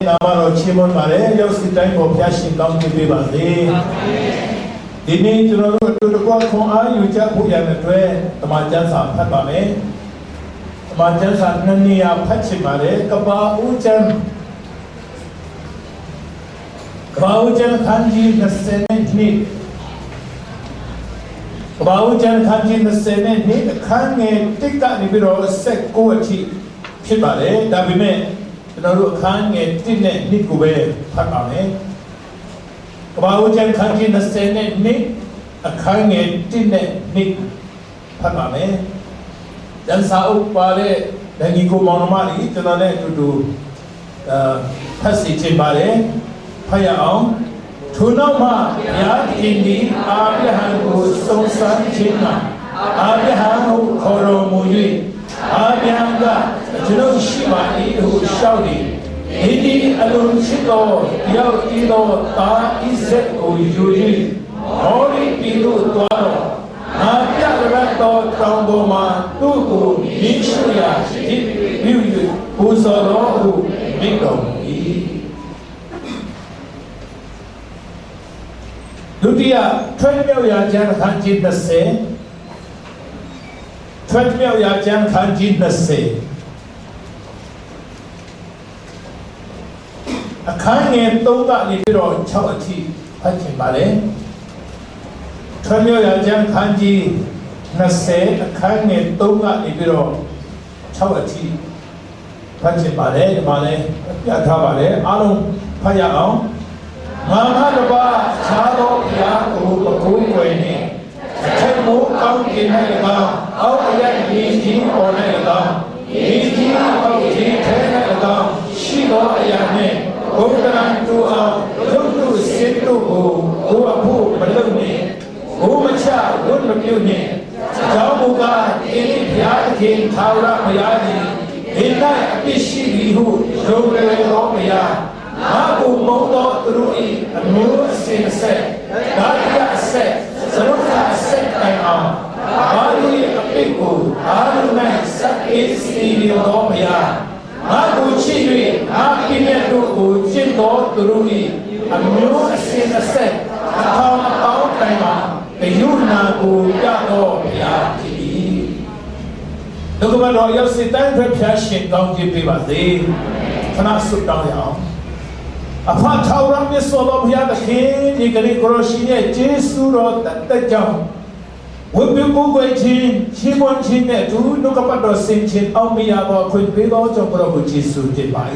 나만로 치문 말에 여기 땅고 피하신 가운데 비바지 이니 저는 그것과 공아 유자 보야는 돼 마찬사 판밤에 마찬사는 니야 파치 말에 그바 우전 간지 너세네 니 그바 우전 간지 너세네 니 칸에 띠까니 비로 색고치 피바래 다음에 너로 칸에 띠네 니고베 판밤에 그바우전 칸지 너세네 니 칸에 띠네 니 판밤에 잔사우 바레 내기고 모노마리 저번에 두두 파시 제바레 파야옹 투나마 야인디 아비한고 송산 제나 아비한고 코로무이 아비한가 저런 시마이 후 샤우디 이디 알론치도 야우디도 다 이세 오유리 어리 비루 도아로 아비아라도 트랑보마 두고 미슈야 비유 우서로 미동이 두디야 트레미오야 간지 너세 트레미오야 간지 너세 칸에 똥가 리비로 차워치 하지 말에 트레미오야 간지 너세 칸에 똥가 리비로 차워치 하지 말에 야타 말에 아롱 파야옹 마마르바 차도 야고 바꾸고니 채무 깡기네가 아우야 이지 오네가 이지 아우지 테네가 시도 아야네 고드란 두아 용두 세두고 고아부 말르니 오마차 원르뇽니 자무가 이 야긴 타우라 마야니 이나 비시리후 조레로 마야 아고 모도 들으이 무엇이세 나리야세 서로사세 땅아 아루이 앞이고 아루네 사이스리오도 마야 아고 치리 아기네 두고 진도 들으이 무엇이세 아타오 땅아 배우나고 야도 야기 누구만도 역시 땅에 피하신 가운데 비바지 하나 숫다요 아파 차오람이 쏘도비야 이 그리 그러시네 제수로 따뜻정 원빈고의 진 시몬진의 두 누가 봐도 생친 아미야고 군비도 정부로 제수 제바이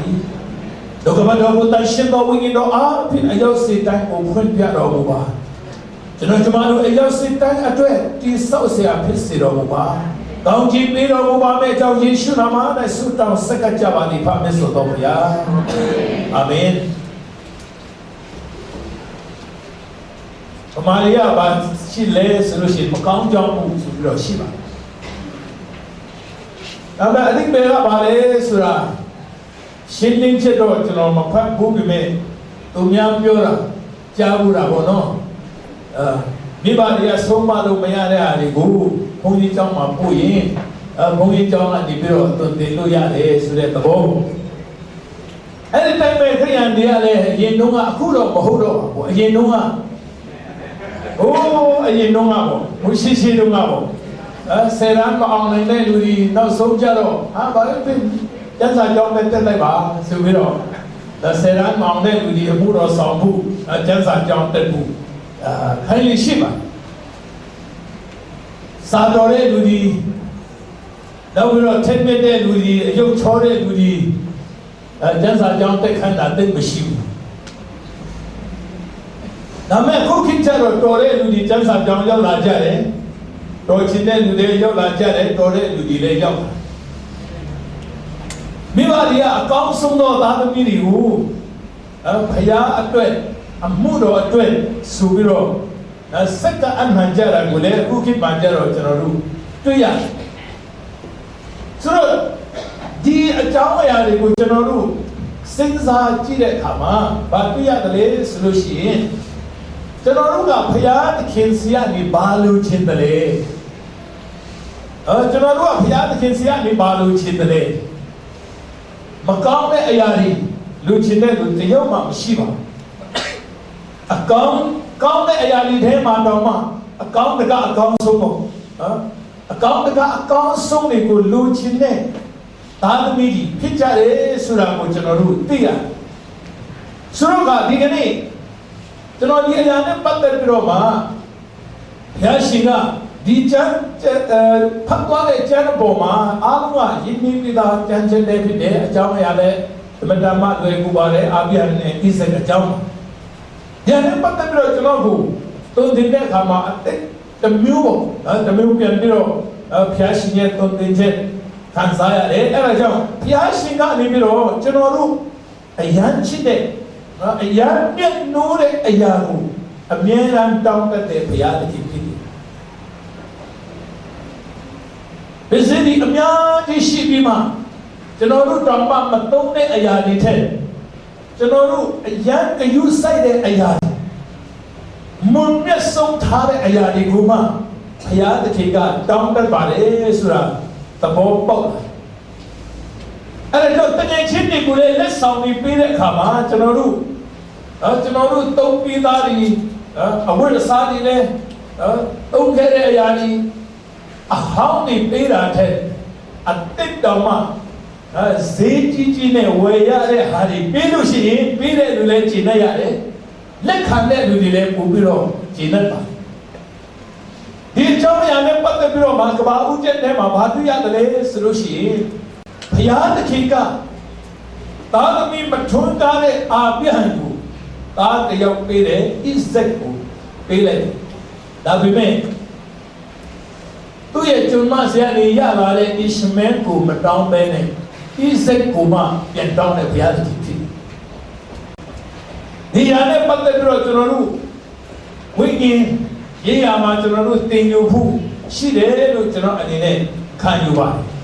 누가 봐도 못한 신도 위기도 앞이 아저씨 땅 오픈비야로 봐 저는 주말로 아저씨 땅 앞에 뒤서서 앞에서로 봐 가운지 비로 봐매 저 예수 나마의 수당 색깔자바니 밤에서도 야 아멘 마리아 바 실내 스루시 막강정 우스로 시바 아마 아직 내가 말해 수라 신링체도 저는 막판 보기에 동양 뼈라 자부라고는 미바리아 손마도 매야래 아니고 봉지장만 보인 봉지장 아니비로 어떤 데로 야래 수레도အဲ့ဒီတိုင်းပဲခရိယန်တွေကလည်းအရင်တုန်းကအခုတော့မဟုတ်တော့ဘူးအရင်တုန်းကအရင်တုန်းကပေါ့ဘုရှိတုန်းကပေါ့ဆယ်ရန်မအောင်နိုင်တဲ့လူတွေနောက်ဆုံးကြတော့ဘာလဲကျန်းစာကြောင်းနဲ့တက်လိုက်ပါဆိုပြီးတော့ဆယ်ရန်မအောင်တဲ့လူတွေအမှုတော်ဆောင်မှုကျန်းစာကြောင်းတက်မှုခိုင်းလိရှိပါစာတော်တဲ့လူတွေနောက်ပြီးတော့ထက်မြက်တဲ့လူတွေအယုတ်ချောတဲ့လူတွေကျန်းစာကြောင်းတက်ခန်းတာတိတ်မရှိဘူးဒါမဲ့ခုခေတ်ကျတော့တော်တဲ့လူတွေကျန်းစာကြောင်းရောက်လာကြတယ်တော်ချင်တဲ့လူတွေရောက်လာကြတယ်တော်တဲ့လူတွေလည်းရောက်မိဘတွေကအကောင်းဆုံးသောသားသမီးတွေကိုဖယားအတွက်အမှုတော်အတွက်ဆိုပြီးတော့စက်ကအမှန်ကြတာကိုလည်းအခုခေတ်မှာကြတော့ကျွန်တော်တို့တွေ့ရတယ်ဆိုတော့ဒီအကြောင်းအရာတွေကိုကျွန်တော်တို့စဉ်းစားကြည့်တဲ့အခါမှာဘာတွေ့ရတယ်လဲဆိုလို့ရှိရင်ကျွန်တော်တို့ကဖယားသခင်စီကနေဘာလို့ချင်းတယ်လဲကျွန်တော်တို့ကဖယားသခင်စီကနေဘာလို့ချင်းတယ်လဲမကောင်းတဲ့အရာတွေ လူချင်းတဲ့လူတယောက်မှမရှိပါဘူးအကောင်းကောင်းတဲ့အရာတွေထဲမှာတော့မှအကောင်းတကအကောင်းဆုံးပေါ့နော်အကောင်းတကအကောင်းဆုံးတွေကိုလူချင်းတဲ့သားသမီးကြီးဖြစ်ကြတယ်ဆိုတာကိုကျွန်တော်တို့သိရတယ်ဆိုတော့ဒီကနေ့ကျွန်တော်ဒီအရာနဲ့ပတ်သက်ပြီးတော့မှဘုရားရှင်ကဒီကျမ်းဖတ်သွားတဲ့ကျမ်းပေါ်မှာအားလုံးကယဉ်ကျေးပြီးသားကျမ်းချက်တွေဖြစ်တယ်အကြောင်းအရာလည်းဓမ္မတမလွယ်ကူပါတယ်အာပြနဲ့ဣဇက်အကြောင်းဉာဏ်နဲ့ပတ်သက်ပြီးတော့ကျွန်တော်ကိုသွန်သင်တဲ့အခါမှာအသက်တစ်မျိုးပေါ့တစ်မျိုးပြန်ပြီးတော့ဘုရားရှင်ရဲ့သွန်သင်ချက်ခံစားရတယ်အဲ့ဒါကြောင့်ဘုရားရှင်ကနေပြီးတော့ကျွန်တော်တို့အယမ်းချစ်တဲ့အယမ်းမြတ်နိုးတဲ့အရာကိုအမြဲတမ်းတောင်းတတဲ့ဘုရားသခင်ဖြစ်တယ်ဘယ်စည်းအများကြီးရှိပြီးမှကျွန်တော်တို့တောင်းပမသုံးတဲ့အရာတွေထက်ကျွန်တော်တို့အယံကယူဆိုင်တဲ့အရာမွန်မြတ်ဆုံးထားတဲ့အရာတွေကိုမှဘုရားသခင်ကတောင်းတတ်ပါတယ်ဆိုတာသဘောပေါက်တယ်အဲ့ဒါတော့တကယ်ချင်းတွေကိုလည်းလက်ဆောင်ပြီးပေးတဲ့အခါမှာကျွန်တော်တို့သုံးပြီးသားတွေအဝတ်အစားတွေလည်းသုံးခဲ့တဲ့အရာတွေအဟောင်းတွေပေးတာထက်အတိတ်တော်မှဈေးကြီးနဲ့ဝယ်ရတဲ့ဟာတွေပေးလို့ရှိရင်ပေးတဲ့လူလည်းကျင့်တတ်ရတယ်လက်ခံတဲ့လူတွေလည်းပို့ပြီးတော့ကျင့်တတ်ပါဒီအကြောင်းအရာနဲ့ပတ်သက်ပြီးတော့ကဘာဦးကျက်ထဲမှာဘာတွေ့ရတယ်လဲဆိုလို့ရှိရင်ဘုရားသခင်ကသားသမီးမထွန်းကားတဲ့အာပြဟံကိုသားတယောက်ပေးတယ်ဣဇက်ကိုပေးလိုက်ဒါပေမဲ့သူ့ရဲ့ကျွန်မဆရာနေရလာတဲ့ဣရှမဲကိုမတောင်းပဲနဲ့ဣဇက်ကိုမှပြန်တောင်းတဲ့ဘုရားသခင်ဖြစ်ဒီရနဲ့ပတ်သက်ပြီးတော့ကျွန်တော်တို့ဝိညာဉ်ရေးရမှာကျွန်တော်တို့သင်ယူဖို့ရှိတယ်လို့ကျွန်တော်အနေနဲ့ခံယူပါတယ်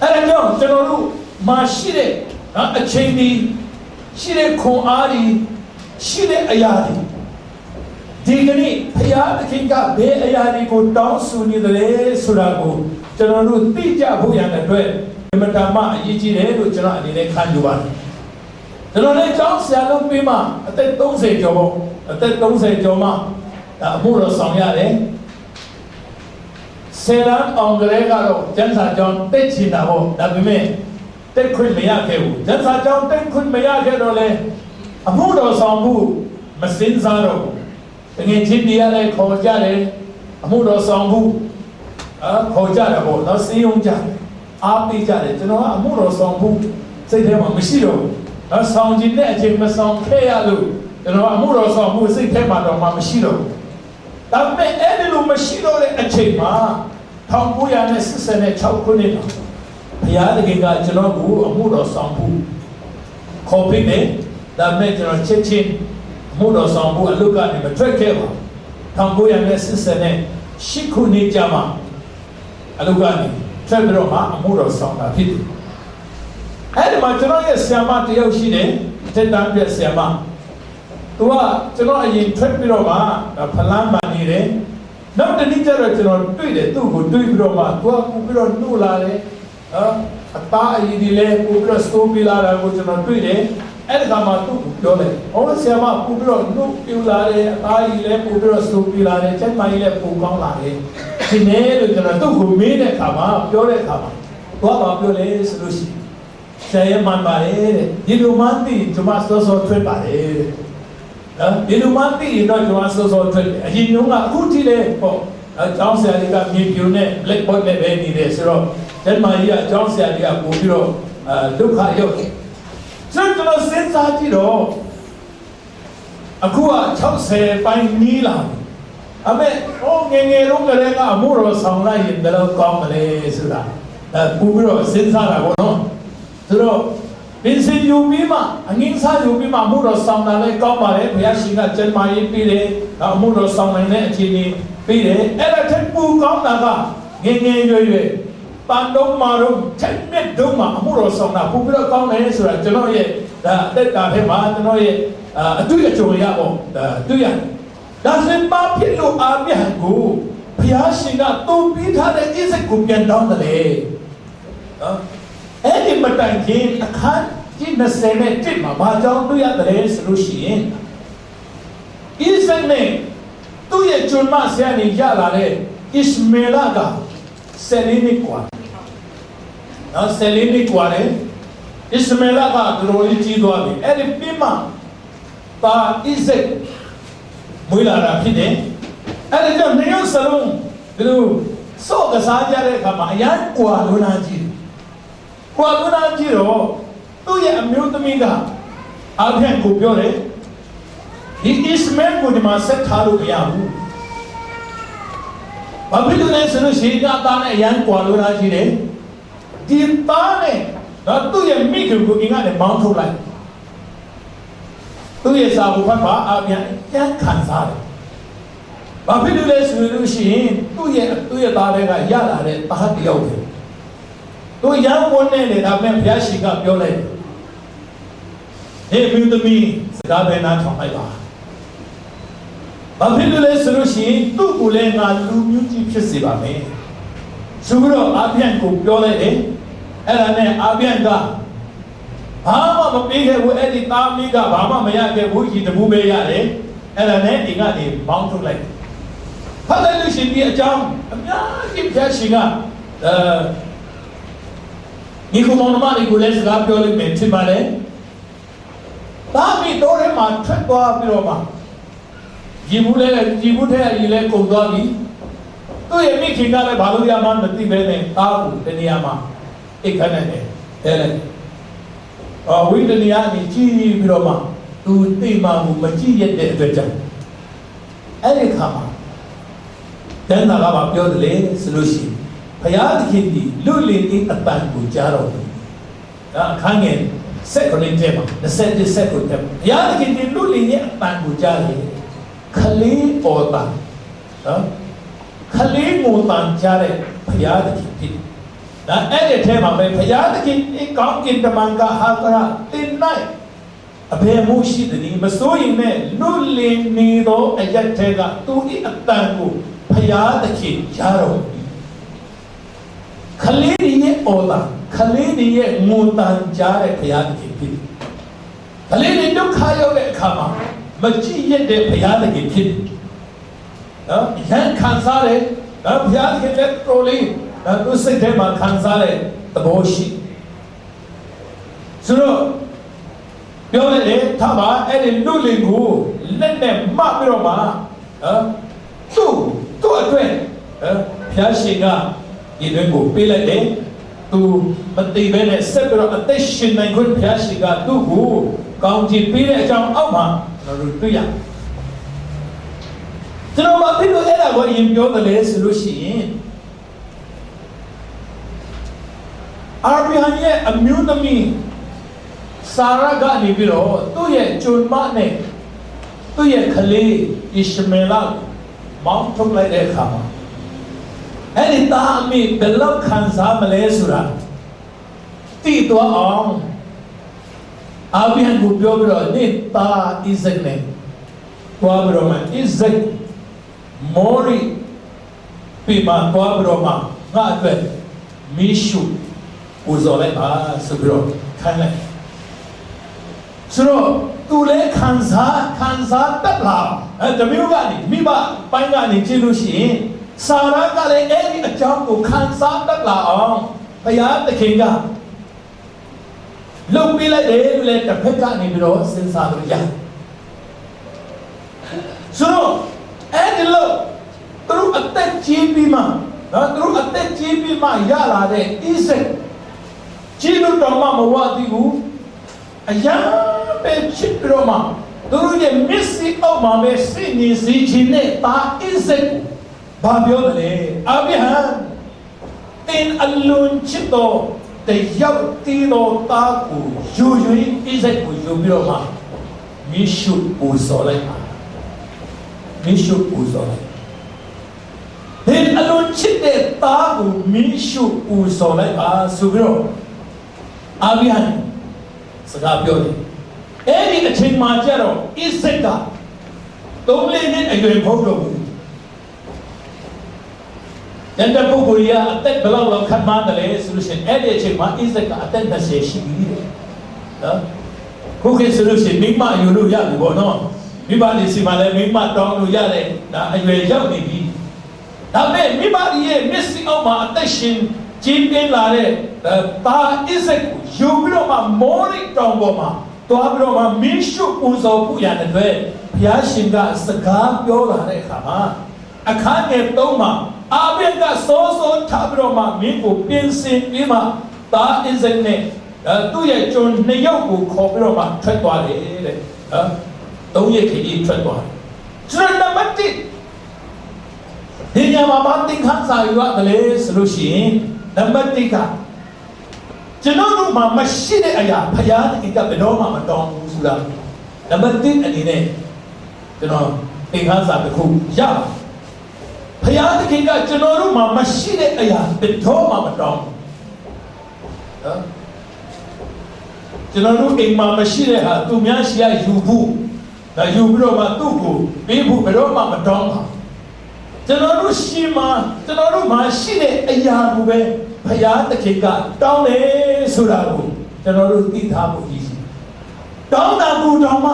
အဲ့ဒါကြောင့်ကျွန်တော်တို့မရှိတဲ့အချိန်ဒီရှိတဲ့ခွန်အားဒီရှိတဲ့အရာတွေဒီကနေ့ဘုရားသခင်ကဘယ်အရာတွေကိုတောင်းဆိုနေတယ်လဲဆိုတာကိုကျွန်တော်တို့သိကြဖို့ရတဲ့အတွက်ဓမ္မတာမအရေးကြီးတယ်လို့ကျွန်တော်အနေနဲ့ခံယူပါတယ်ကျွန်တော်လည်းကျောင်းဆရာလုပ်ပြီးမှအသက်30ကျော်ပေါ့အသက်30ကျော်မှအမှုတော်ဆောင်ရတယ်ဆယ်တန်းအောင်ကလေးကတော့ကျန်းစာကျောင်းတက်ချင်တာပေါ့ဒါပေမဲ့တက်ခွင့်မရခဲ့ဘူးကျန်းစာကျောင်းတက်ခွင့်မရခဲ့တော့လေအမှုတော်ဆောင်မှုမစင်စားတော့တကယ်ချင်းတရားလည်းခေါ်ကြတယ်အမှုတော်ဆောင်မှုခေါ်ကြတယ်ပေါ့နော်စီးုံကြအားပေးကြတယ်ကျွန်တော်ကအမှုတော်ဆောင်မှုစိတ်ထဲမှာမရှိတော့ဘူးဆောင်ခြင်းတဲ့အချိန်မဆောင်ခဲ့ရလို့ကျွန်တော်အမှုတော်ဆောင်မှုစိတ်ထဲမှာတော့မရှိတော့ဘူးဒါပေမဲ့အဲ့ဒီလိုမရှိတော့တဲ့အချိန်မှာ1986ခုနှစ်မှာဘုရားသခင်ကကျွန်တော်ကိုအမှုတော်ဆောင်မှုခေါ်ပြီးတယ်ဒါပေမဲ့ကျွန်တော်ချက်ချင်းအမှုတော်ဆောင်မှုအလုပ်ကနေမထွက်ခဲ့ပါ1988ခုနှစ်ကျမှအလုပ်ကနေထွက်ပြီးတော့မှအမှုတော်ဆောင်တာဖြစ်တယ်အဲ့ဒီမှာကျွန်တော်ရဲ့ဆရာမတယောက်ရှိတယ်တက်တန်းပြဆရာမသူကကျွန်တော်အရင်ထွက်ပြီးတော့မှဖလန်းမှနေတယ်နောက်တနည်းကျတော့ကျွန်တော်တွေ့တယ်သူ့ကိုတွေ့ပြီးတော့မှသူကပူပြီးတော့နှုတ်လာတယ်အသားအရည်ဒီလဲပူပြီးတော့စတိုးပြလာတာကိုကျွန်တော်တွေ့တယ်အဲ့ဒီကမှသူ့ကိုပြောတယ်ဟောဆရာမပူပြီးတော့နှုတ်ပြလာတယ်အသားအရည်လဲပူပြီးတော့စတိုးပြလာတယ်ချက်မကြီးလဲပူကောင်းလာတယ်ဒီနေ့လို့ကျွန်တော်သူ့ကိုမေးတဲ့အခါမှာပြောတဲ့အခါမှာသူကပြောလဲဆိုလို့ရှိရင်ဆရာမပါတယ်တဲ့ဒီလိုမှသိကျွန်မစောစောထွက်ပါတယ်တဲ့ဒီလိုမှသိရင်တော့ကျွန်တော်စောစောထွက်တယ်အရင်ကအခုထိလဲပေါ့ကျောင်းဆရာတွေကမြေပြိုနဲ့ blackboard နဲ့ပဲနေတယ်ဆိုတော့ကျမကြီးကကျောင်းဆရာတွေကပို့ပြီးတော့ဒုက္ခရောက်တယ်ဆိုတော့ကျွန်တော်စဉ်းစားကြည့်တော့အခုက60ပိုင်းနီးလာအမေငယ်ငယ်လုံးကလေးကအမှုတော်ဆောင်လိုက်ရင်ဘယ်လိုကောင်းမလဲဆိုတာပို့ပြီးတော့စဉ်းစားတာပေါ့နော်ဆိုတော့ပင်စင်ယူပြီးမှအငင်းစားယူပြီးမှအမှုတော်ဆောင်တာလည်းကောင်းပါလေဘုရားရှင်ကကျမ်းမာရေးပေးတယ်အမှုတော်ဆောင်နိုင်တဲ့အခြေအနေပေးတယ်အဲ့ဒါထက်ပိုကောင်းတာကငယ်ငယ်ရွယ်ရွယ်ပန်တော့မာတော့ချက်မဲ့တော့မှအမှုတော်ဆောင်တာပို့ပြီးတော့ကောင်းတယ်ဆိုတာကျွန်တော်ရဲ့ဒါအသက်တာထဲမှာကျွန်တော်ရဲ့အတွေ့အကြုံရပေါ့တွေ့ရဒါစင်ပါဖြစ်လို့အားပြဟန်ကိုဘုရားရှင်ကတုံးပြီးထားတဲ့ဣဇက်ကိုပြန်တောင်းတယ်လေနော်အဲ့ဒီမတိုင်ခင်အခန်း ที่นักเสนจิตมาบ้าจ้องตุยอะไรสรุชีนอิสเน่ตุยจุนมาเสียนี่ยาลาเลอิสเมลากาเซลินิกว่าเซลินิกว่าเลยอิสเมลากาโรลิจีดวาบีเอริปิมาตาอิเซกมุยลาราพิเดเอริจำเนียสลุงดูโซกษาจาระคำมายันกว่าลุนาจีกว่าลุนาจีโรตุยอมิวตมีกาอาเพียงกูเปียวเลยอิสเมลกูดิมาเซทารุกยาบูบางทีดูเนี่ยสนุกสีกาตาเนี่ยยันกว่าลุนาจีเลยดีตาเนี่ยแล้วตุยมีคือกูอิงานเนี่ยมองทุกไรตุยสาวพันบาอาเพียงยันขันซาเลยบางทีดูเนี่ยสนุกสีตุยตาเนี่ยก็ยาลาเนี่ยตาเดียวเลยตุยยังวนเนี่ยทำให้พยาชิกาเปียวเลยเฮ้มิวตมีสกาเบน่าทำไมบ้าบางทีดูเลยสรุปสิตุกุเลงาลูมิวจีพิเศษบ้าไหมสุกโรอาเบียนกูเปียวเลยเออเนี่ยอาเบียนก็บ้ามาไม่ปีแค่ว่าเอดิตามีก็บ้ามาไม่อยากแค่ว่าจีตบุเบียเลยเออเนี่ยอีกอันนี้มองทุกเลยพอได้ดูสิที่อาจารย์ที่พยาชิกานี่คุณมองมาดิกูเลสกับเปียวเลยเป็นที่มาเลยตามีตัวเรื่องมาทว่าพี่รมาจีบุเล่จีบุเทยีเล่กงตัวนี้ตัวยังมีขิงอะไรบาลูยามันมันตีเบนเนตาบุเดนียามาอีกขนาดเนี่ยเฮ้ยวิเดนียานี่จีพี่รมาตัวตีมาบุมันจีเย็ดเด็ดตัวจังเอ้ยข้ามาเดินทางมาเปียวเดลสลุชีพยาธิขิดีลุลินอีอัตตันกูจารุข้างเงินเสกคนนี้เจ็บนะเสกเสกคนเจ็บพยาธิขิดีลุลินอีอัตตันกูจารุขลีโอตันขลีมูตันจารุพยาธิขิดีนะเอเดเทมาเป็นพยาธิขิดีกองกินตะมันกาฮากระตินไนอภิมูชิดนี้มาสู้ยิงเนี่ยลุลินนีโดไอยัดเทกะตูอีอัตตันกูพยาธิขิดจารุขลีนี่โอตันขลีนี่มูตันจารุพยาธิขิดขลีนี่ดุขายเลยข้ามามาจีเย็ดเด็พยาธิขิดยันขันซาเลยพยาธิขิดเล็กโตลีรู้สึกเดมาขันซาเลยตะโบชีสุดเดี๋ยวเลยถ้ามาไอ้ลูลิงกูเล่นเนี่ยมาไม่รู้มาตัวด้วยพยาชิกาอีเรื่องกูปีเลยตัวมันตีไปเนี่ยเสร็จแล้วอัตชินในคนพยาชิกาตัวกูกองจีปีเลยจังเอามาเราดูตัวอย่างฉะนั้นบางทีเราเอ็ดว่ายิมโยกเลยสรุปสิอาร์บีฮันเนี่ยอมิวตมีสาระกานิบิโรตัวเนี่ยจุนมาเนี่ยตัวเนี่ยขลีอิสเมลามองทุกเลยเด็กข้ามาไอ้ตามีเป็นลักขันสามเลสุระตีตัวอ่องอาบิฮันบุบโยบิโรนี่ตาอิเซกเนี่ยตัวบิโรมาอิเซกมอริปีมาตัวบิโรมาง่ายเป็นมิชูอุโซเลมาสุบิโรขันเลยสุโรตัวเล็กขันสาตัดลาจะมีว่านี่มีบ้าไปงานนี่จิลุชีสาระก็เลยเอ็นี่อาจารย์กูขันสาตัดลาอ๋อพยาตะเข่งกาลูกวิเลยเดวิเลยแต่เพื่อนกันนี่บิโรสินสารุยาสุโรเอ็นี่ลูกตัวอัตเตจีบีมาตัวอัตเตจีบีมายาลาเดอิเซจีลุตอมามาว่าดีกูอาญาเป็นชิบโรมาตัวเนี่ยมิสซี่ออกมาเป็นสิ่งนี้สิ่งที่เนี่ยตาอิเซบาบิโอเลยอาบิฮันอินอัลลุนชิโตแต่ยับตีโตตากูยูอิเซกูยูบิโรมามิชุอุโซเลยมิชุอุโซเลยอินอัลลุนชิเตตากูมิชุอุโซเลยสุบิโรอาบิฮันสกาบิโอเลยเอ็นี่ก็เชิงมาเจอร์อิเซกาตัวเล่นเนี่ยไอ้ตัวพวกเรายันเดบุกุริยาอัตเตบลาวขันมาเดลสุรุชเอ็นี่เชิงมาอิเซกาอัตเตนเดเซชิบี ခုခေတ်ဆိုလို့ရှိရင်မိမယူလို့ရပြီပေါ့နော်မိဘတွေစီမှာလည်းမိမတောင်းလို့ရတယ်ဒါအရွယ်ရောက်နေပြီဒါပေမဲ့မိဘရဲ့မျက်စိအောက်မှာအသက်ရှင်ကျင်းပလာတဲ့တာအစ်ဆက်ကိုယူပြီးတော့မှမော်ရိတောင်ပေါ်မှာတွားပြီးတော့မှမင်းရှုပူဇော်ဖို့ရတဲ့အတွက်ဘုရားရှင်ကစကားပြောလာတဲ့အခါမှာအခန်းငယ်3မှာအာဘယ်ကစိုးစိုးထားပြီးတော့မှမင်းကိုပြင်ဆင်ပြီးမှတာအစ်ဆက်နဲ့သူ့ရဲ့ကျွန်နှစ်ယောက်ကိုခေါ်ပြီးတော့မှထွက်သွားတယ်တဲ့သုံးရက်ခရီးထွက်သွားတယ်ကျွန်တော်နံပါတ်1ဒီညမှာမတင်ခန်းစာယူရတယ်ဆိုလို့ရှိရင်နံပါတ်1ကကျွန်တော်တို့မှာမရှိတဲ့အရာဘုရားသခင်ကဘယ်တော့မှမတောင်းဘူးဆိုတာနံပါတ်1အနေနဲ့ကျွန်တော်တင်ခန်းစာတစ်ခုရပါဘုရားသခင်ကကျွန်တော်တို့မှာမရှိတဲ့အရာဘယ်တော့မှမတောင်းဘူးကျွန်တော်တို့အိမ်မှာမရှိတဲ့ဟာသူများရှိရယူဖို့ဒါယူပြီးတော့မှသူ့ကိုပေးဖို့ဘယ်တော့မှမတောင်းပါကျွန်တော်တို့ရှိမှာရှိတဲ့အရာကိုပဲဘုရားသခင်ကတောင်းတယ်ဆိုတာကိုကျွန်တော်တို့သိထားဖို့ရည်ရှိတောင်းတာကိုတောင်းမှ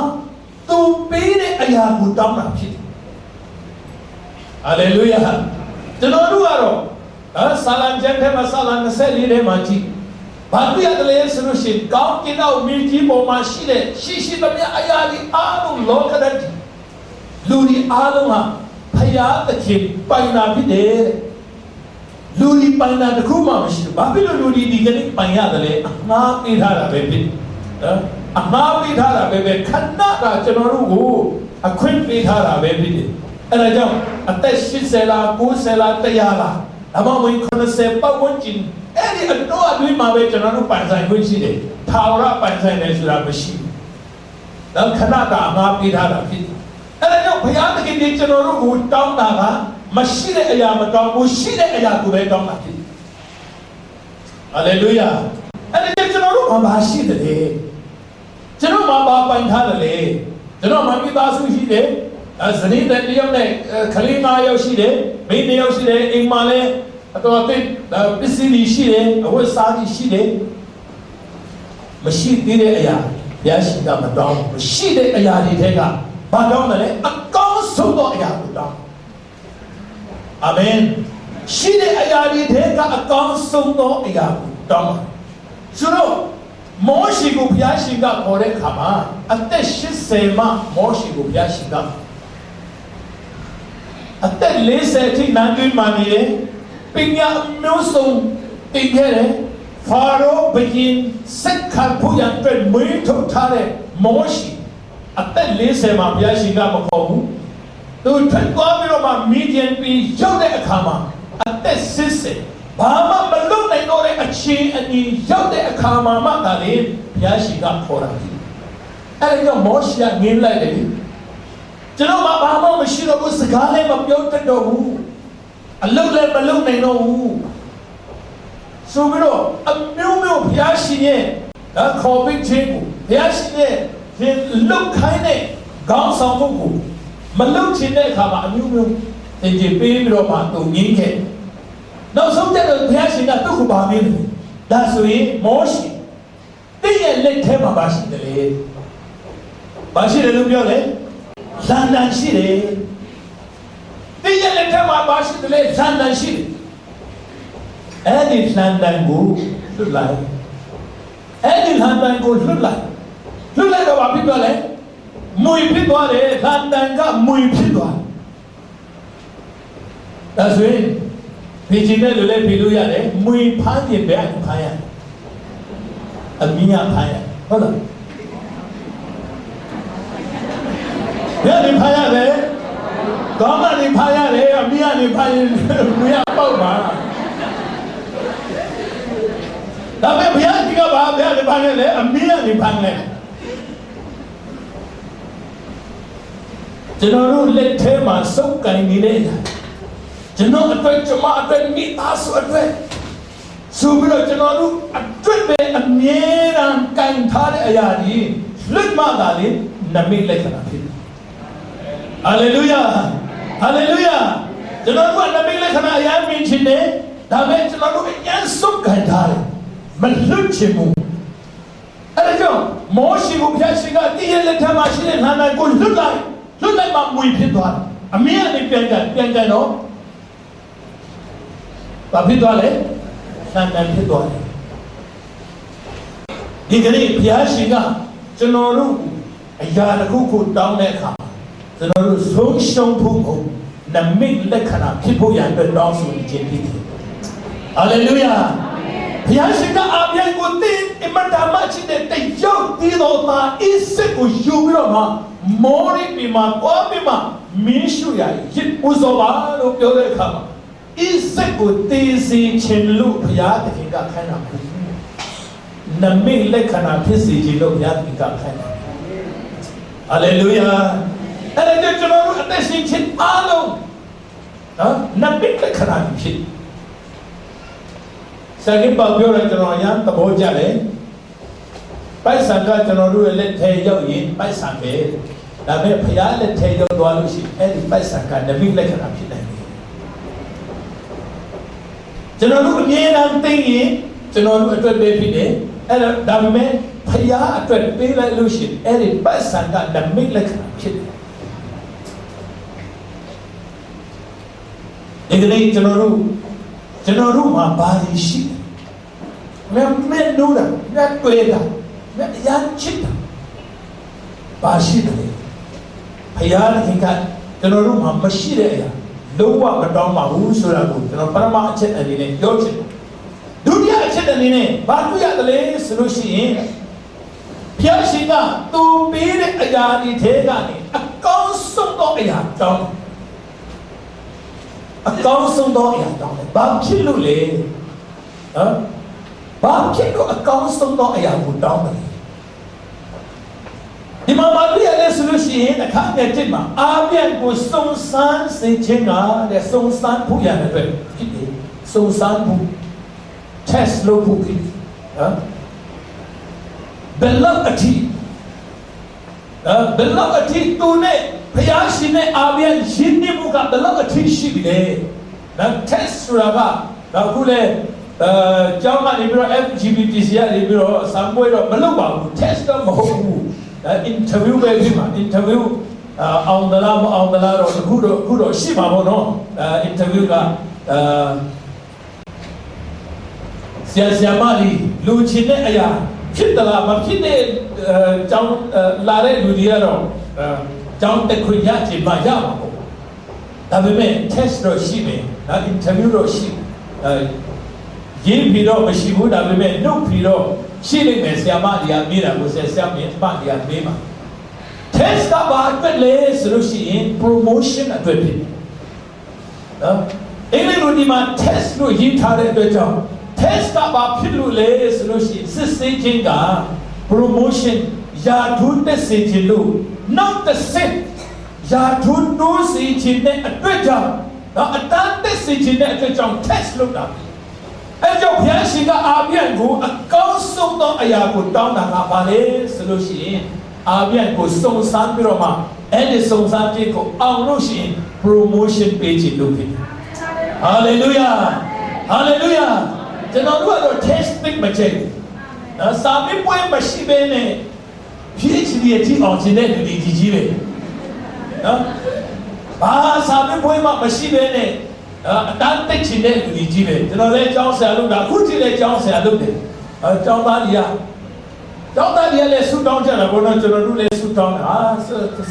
သူပေးတဲ့အရာကိုတောင်းတာဖြစ်တယ်ဟာလေလုယာကျွန်တော်တို့ကတော့ဆာလံကျမ်းထဲမှာဆာလံ24ထဲမှာကြည့်ဘာပြရလဲဆိုလို့ရှိရင်ကောင်းကင်တော်မြေကြီးပေါ်မှာရှိတဲ့ရှိသမျှအရာတွေအားလုံးလောကဓာတ်လူတွေအားလုံးဟာဘုရားသခင်ပိုင်တာဖြစ်တယ်လူတွေပိုင်တာတခုမှမရှိဘူးဘာဖြစ်လို့လူတွေဒီကနေ့ပိုင်ရတယ်လဲအမှားပေးထားတာပဲဖြစ်နော်အမှားပေးထားတာပဲခဏတာကျွန်တော်တို့ကိုအခွင့်ပေးထားတာပဲဖြစ်တယ်အဲ့ဒါကြောင့်အသက်80လား90လား100လားဒါမှမဟုတ်90ပတ်ဝန်းကျင်အဲ့ဒီအတော့အတွင်းမှာပဲကျွန်တော်တို့ပိုင်ဆိုင်ခွင့်ရှိတယ်ထာဝရပိုင်ဆိုင်တယ်ဆိုတာမရှိဘူးဒါခဏတာအမှားပေးထားတာဖြစ်တယ်အဲ့ဒါကြောင့်ဘုရားသခင်ကြီးကျွန်တော်တို့ကိုတောင်းတာကမရှိတဲ့အရာမတောင်းဘူးရှိတဲ့အရာကိုပဲတောင်းတာဖြစ်တယ်ဟာလေလုယာအဲ့ဒါကြောင့်ကျွန်တော်တို့ဘာရှိတယ်လဲကျွန်တော်ဘာပိုင်ထားတယ်လဲကျွန်တော်မိသားစုရှိတယ်ဇနီးတဲ့တယောက်နဲ့ခလေး9ယောက်ရှိတယ်မိန်း2ယောက်ရှိတယ်အိမ်မှာလည်းအတော်အသင့်ပစ္စည်းတွေရှိတယ်အဝတ်စားတွေရှိတယ်မရှိသေးတဲ့အရာဘုရားရှင်ကမတောင်းမရှိတဲ့အရာတွေထဲကဘာတောင်းတယ်အကောင်းဆုံးသောအရာကိုတောင်းအာမင်ရှိတဲ့အရာတွေထဲကအကောင်းဆုံးသောအရာကိုတောင်းဆိုတော့မောရှိကိုဘုရားရှင်ကခေါ်တဲ့အခါမှာအသက်80မှမောရှိကိုဘုရားရှင်ကအသက်40ထိနန်းတွင်းမှာနေတယ်ပညာမျိုးစုံတင်ခဲ့တယ်ဖာရောဘုရင်စက်ခံဖို့ရတဲ့မွေးထုတ်ထားတဲ့မောရှိအသက်40မှာဘုရားရှင်ကမခေါ်ဘူးသူထွက်သွားပြီးတော့မှမီဒီယန်ပြီးရောက်တဲ့အခါမှာအသက်60ဘာမှမလုပ်နိုင်တော့တဲ့အခြေအနေရောက်တဲ့အခါမှာမှသာလေဘုရားရှင်ကခေါ်တာအဲ့ဒီတော့မောရှိကငင်းလိုက်တယ်ကျွန်တော်ဘာမှမရှိတော့ဘူးစကားလည်းမပြောတတ်တော့ဘူးအလုပ်လည်းမလုပ်နိုင်တော့ဘူးဆိုပြီးတော့အမျိုးမျိုးဘုရားရှင်ရဲ့ခေါ်ပြီးခြင်းကိုဘုရားရှင်ရဲ့လုတ်ခိုင်းတဲ့ခေါင်းဆောင်မှုကိုမလုတ်ချင်တဲ့အခါမှာအမျိုးမျိုးသင်ကြီးပေးပြီးတော့မှသူငင်းခဲ့နောက်ဆုံးတဲ့ဘုရားရှင်ကသူ့ကိုပါမင်းတယ်ဒါဆိုရင်မောရှိတည့်ရဲ့လက်ထဲမှာပါရှိတယ်လေပါရှိတယ်လို့ပြောလေလန်ဒန်ရှိတယ်တည့်ရဲ့လက်ထဲမှာပါရှိတယ်လေလန်ဒန်ရှိတယ်အဲ့ဒီလန်ဒန်ကိုလွတ်လိုက်အဲ့ဒီလန်ဒန်ကိုလွတ်လိုက်တော့ဘာဖြစ်သွားလဲမွေဖြစ်သွားတယ်လန်ဒန်ကမွေဖြစ်သွားဒါဆိုရင်ဒီချိန်နဲ့လည်းပြေလို့ရတယ်မွေဖမ်းရင်ပဲဖမ်းရအမြင်ဖမ်းရဟုတ်လားဘယ်နေဖမ်းရတယ်ကောင်းကနေဖမ်းရတယ်အမြင်ကနေဖမ်းရင်မွေပေါက်ပါဒါပေမဲ့ဘုရားကြီးကဘာဘယ်နေဖမ်းလဲအမြင်ကနေဖမ်းလဲကျွန်တော်တို့လက်ထဲမှာစုပ်ကင်နေတဲ့ကျွန်တော်အတွက်ကျွန်မအတွက်မိသားစုအတွက်ဆိုပြီးတော့ကျွန်တော်တို့အတွက်ပဲအမြဲတမ်းကင်ထားတဲ့အရာကြီးလွတ်မှသာလေနမိတ်လက္ခဏာဖြစ်တယ်။ဟာလေလုယာဟာလေလုယာကျွန်တော်တို့ကနမိတ်လက္ခဏာအရာမြင်ခြင်းနဲ့ဒါပေမဲ့ကျွန်တော်တို့အရင်စုပ်ကင်ထားတယ်မလွတ်ချင်ဘူးအဲ့ အဲ့ဒါကြောင့်မောရှိကိုဘုရားရှင်ကတည့်ရဲ့လက်ထက်မှာရှိတဲ့နာနာကိုလွတ်လိုက်မှမွေဖြစ်သွားတယ်အမင်းကနေပြန်ကန်တော့ဘာဖြစ်သွားလဲနာနာဖြစ်သွားတယ်ဒီကနေ့ဘုရားရှင်ကကျွန်တော်တို့အရာတစ်ခုကိုတောင်းတဲ့အခါကျွန်တော်တို့ဆုံးရှုံးဖို့ကိုနမိတ်လက္ခဏာဖြစ်ဖို့ရန်အတွက်တောင်းဆိုခြင်းဖြစ်တယ်ဟာလေလုယာဘုရားရှင်ကအာပြန်ကိုတင်အမတမချစ်တဲ့တိတ်ရောက်ဒီတော်မှာအစ်စစ်ကိုယူပြီးတော့မှမောရီပီမှာကွာပီမှာမင်းရှုရရစ်ပူဇော်ပါလို့ပြောတဲ့အခါမှာအစ်စစ်ကိုတည်စီခြင်းလို့ဘုရားသခင်ကခိုင်းတာဖြစ်နမိတ်လက္ခဏာဖြစ်စေခြင်းလို့ဘုရားသခင်ကခိုင်းတာဟာလေလုယာအဲ့ဒါကျွန်တော်တို့အသက်ရှင်ခြင်းအားလုံးနော်နမိတ်လက္ခဏာဖြစ်စကားပြောရကျွန်တော်ရန်သဘောကျတယ်ပိုက်ဆံကကျွန်တော်တို့ရဲ့လက်ထဲရောက်ရင်ပိုက်ဆံပဲဒါပေမဲ့ဘုရားလက်ထဲရောက်သွားလို့ရှိရင်အဲ့ဒီပိုက်ဆံကနမိတ်လက္ခဏာဖြစ်နိုင်တယ်ကျွန်တော်တို့အမြဲတမ်းသိရင်ကျွန်တော်တို့အတွက်ပဲဖြစ်တယ်အဲ့ဒါပေမဲ့ဘုရားအတွက်ပေးလိုက်လို့ရှိရင်အဲ့ဒီပိုက်ဆံကနမိတ်လက္ခဏာဖြစ်တယ်ဒီကနေ့ကျွန်တော်တို့မှာဘာတွေရှိလဲမဲ့နိုးတာမဲ့တွေ့တာမဲ့ရမ်းချစ်တာဘာရှိတယ်ဘုရားသခင်ကကျွန်တော်တို့မှာမရှိတဲ့အရာလုံးဝမတောင်းပါဘူးဆိုတာကိုကျွန်တော်ပရမအချက်အနေနဲ့ပြောချင်တယ်ဒုတိယအချက်အနေနဲ့ဘာတွေ့ရတယ်လဲဆိုလို့ရှိရင်ဘုရားရှင်ကသူပေးတဲ့အရာတွေထဲကနေအကောင်းဆုံးသောအရာတောင်းအကောင်းဆုံးသောအရာတောင်းတယ်ဘာဖြစ်လို့လဲဘာဖြစ်လို့အကောင်းဆုံးသောအရာကိုတောင်းတယ်ဒီမှာဘာဖြစ်လဲဆိုလို့ရှိရင်အခါငယ်တစ်မှာအာပြန်ကိုစုံစမ်းစေခြင်းကတဲ့စုံစမ်းဖို့ရတဲ့အတွက်ဖြစ်တယ်စုံစမ်းဖို့ test လုပ်ဖို့ဖြစ်ဘယ်လောက်အထိသူနဲ့ဘုရားရှင်နဲ့အာပြန်ရင်းနှီးမှုကဘယ်လောက်အထိရှိပြီလဲဒါ test ဆိုတာကတော့ခုလေကျောင်းကနေပြီးတော့ FGBTC ကနေပြီးတော့စံပွဲတော့မလုပ်ပါဘူး test တော့မဟုတ်ဘူးinterview ပဲဖြစ်မှာ interview အောင်သလားမအောင်သလားတော့ခုတော့ရှိမှာပေါ့နော်interview ကဆရာမကြီးလူချင်းတဲ့အရာဖြစ်သလားမဖြစ်တဲ့ကျောင်းလာတဲ့လူတွေကတော့ကျောင်းတက်ခွင့်ရချင်မှရမှာပေါ့ဒါပေမဲ့ test တော့ရှိမယ်ဒါ interview တော့ရှိရင်းပြီးတော့မရှိဘူးဒါပေမဲ့နှုတ်ပြီးတော့ရှိနေမယ်ဆရာမကြီးကမေးတာကိုဆရာမကြီးကမေးမှာ test ကဘာအတွက်လဲဆိုလို့ရှိရင် promotion အတွက်ဖြစ်တယ်နော်အင်္ဂလိပ်လိုဒီမှာ test လို့ရေးထားတဲ့အတွက်ကြောင့် test ကဘာဖြစ်လို့လဲဆိုလို့ရှိရင်စစ်ဆေးခြင်းက promotion ယာထူးတက်စေခြင်းလို့နောက်တစ်ဆင့်ယာထူးတိုးစေခြင်းနဲ့အတွက်ကြောင့်နော်အတန်းတက်စေခြင်းနဲ့အတွက်ကြောင့် test လုပ်တာအဲကြောင့်ဘုရားရှင်ကအာပြန်ကိုအကောင်းဆုံးသောအရာကိုတောင်းတာကဘာလဲဆိုလို့ရှိရင်အာပြန်ကိုစုံစမ်းပြီးတော့မှအဲ့ဒီစုံစမ်းခြင်းကိုအောင်လို့ရှိရင် promotion ပေးခြင်းလုပ်ဖြစ်တယ် hallelujah hallelujah ကျွန်တော်တို့ကတော့ test သိမချိန်နော်စာမေးပွဲမရှိဘဲနဲ့ PhD အထိအောင်ခြင်းတဲ့လူတွေကြီးပဲနော်ဘာစာမေးပွဲမှမရှိဘဲနဲ့အတန်းတက်ခြင်းတဲ့လူတွေကြီးပဲကျွန်တော်လည်းကျောင်းဆရာလုပ်တာအခုထိလည်းကျောင်းဆရာလုပ်တယ်ကျောင်းသားတွေကလည်းဆူတောင်းကြတာဘောနော်ကျွန်တော်တို့လည်းဆူတောင်းတာ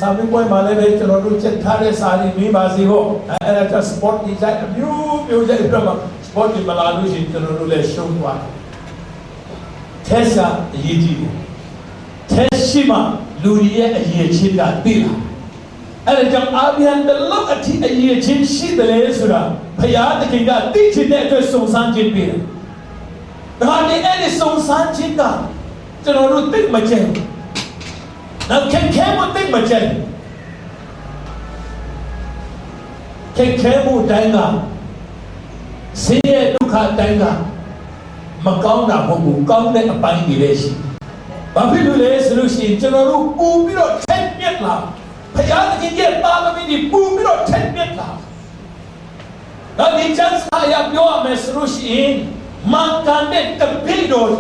စာမေးပွဲမှာလည်းပဲကျွန်တော်တို့ချက်ထားတဲ့စာတွေမိပါစေဟောအဲ့ဒါ sport design အမျိုးကြိုက်ပြမှာ sport ဒီမလာလို့ရှိရင်ကျွန်တော်တို့လည်းရှုံးသွားတယ် test ကအရေးကြီးတယ် test ရှိမှလူတွေရဲ့အရေးချင်းကသိလာအဲ့ဒါကြောင့်အာပြန်တလို့အထိအရေးချင်းရှိတယ်လေဆိုတာဘုရားသခင်ကသိချင်တဲ့အတွက်စုံစမ်းခြင်းပေးတယ်ဒါနဲ့အဲ့ဒီစုံစမ်းခြင်းကကျွန်တော်တို့သိမကျင်နောက်ခဲမသိမကျင်ခဲမှုတိုင်းကဆင်းရဲဒုက္ခတိုင်းကမကောင်းတာမဟုတ်ဘူးကောင်းတဲ့အပိုင်းတွေလည်းရှိဘာဖြစ်လို့လဲဆိုလို့ရှိရင်ကျွန်တော်တို့ပူပြီးတော့ထက်မြက်လာဘုရားသခင်ရဲ့တာသမီတွေပူပြီးတော့ထက်မြက်လာဒါဒီချမ်းစာရပြောရမယ်ဆိုလို့ရှိရင်မန်ကန်တဲ့တပိတော်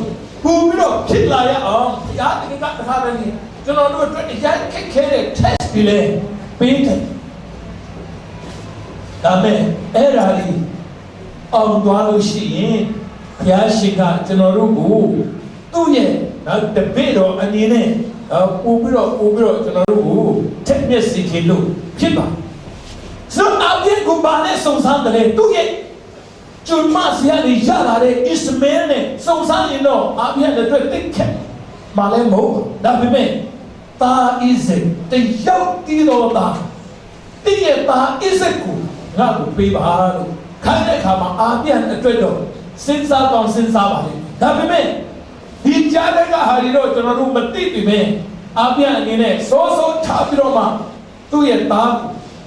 ပူ ปูไม่รู้คิดอะไรอ๋อยาติกันท่าอะไรนี่จนเราดูว่าย้ายแค่เทสไปเลยปีกันแต่เมื่อเอราลีเอาตัวเราสิยาสิกาจนเรารู้ตัวเย่นะแต่เบโรอันนี้เนี่ยปูไม่รู้จนเรารู้เทคนิคสิ่งที่รู้คิดว่าซึ่งอาเบียนกูบาเนี่ยสงสารกันเลยตัวเย่จุดมาเสียนี่ยาลาเรอิสมาเอลเนี่ยสงสารนี่เนาะอาเบียนเนี่ยตัวติดแค่มาเลยโม่ดับเบิ้ลตาอิเซแต่ยาวตีโรตาตีเอตาอิเซกูงากูปีบาลูข้าได้ข่าวมาอาเบียนตัวเดียวสินสาต้องสินสาบาลีดับเบิ้ลดีใจได้ก็หาริโรจนเราบัดตีปีเมอาเบียนนี่เนี่ยโซชาบิโรมาตัวเอตา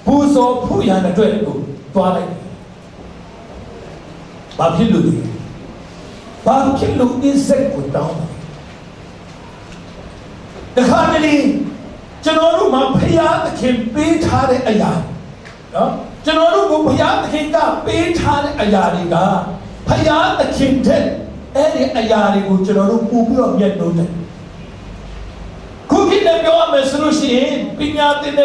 ผู้โซผู้ยันตัวเดียวตัวอะไรบาปคิดรู้ดิบาปคิดรู้อินเซ็กกูดาวแต่ข้าไม่ดีจะนอนรู้มาพยาตะเข็มปีชาได้อายาเนาะจะนอนรู้กูพยาตะเข็มก็ปีชาได้อายาดีกาพยาตะเข็มเท่เอ็นี่อายาดีกูจะนอนรู้กูเพื่อเมียนดูเท่กูคิดในเรื่องมันสรุปสิปิญญาติเ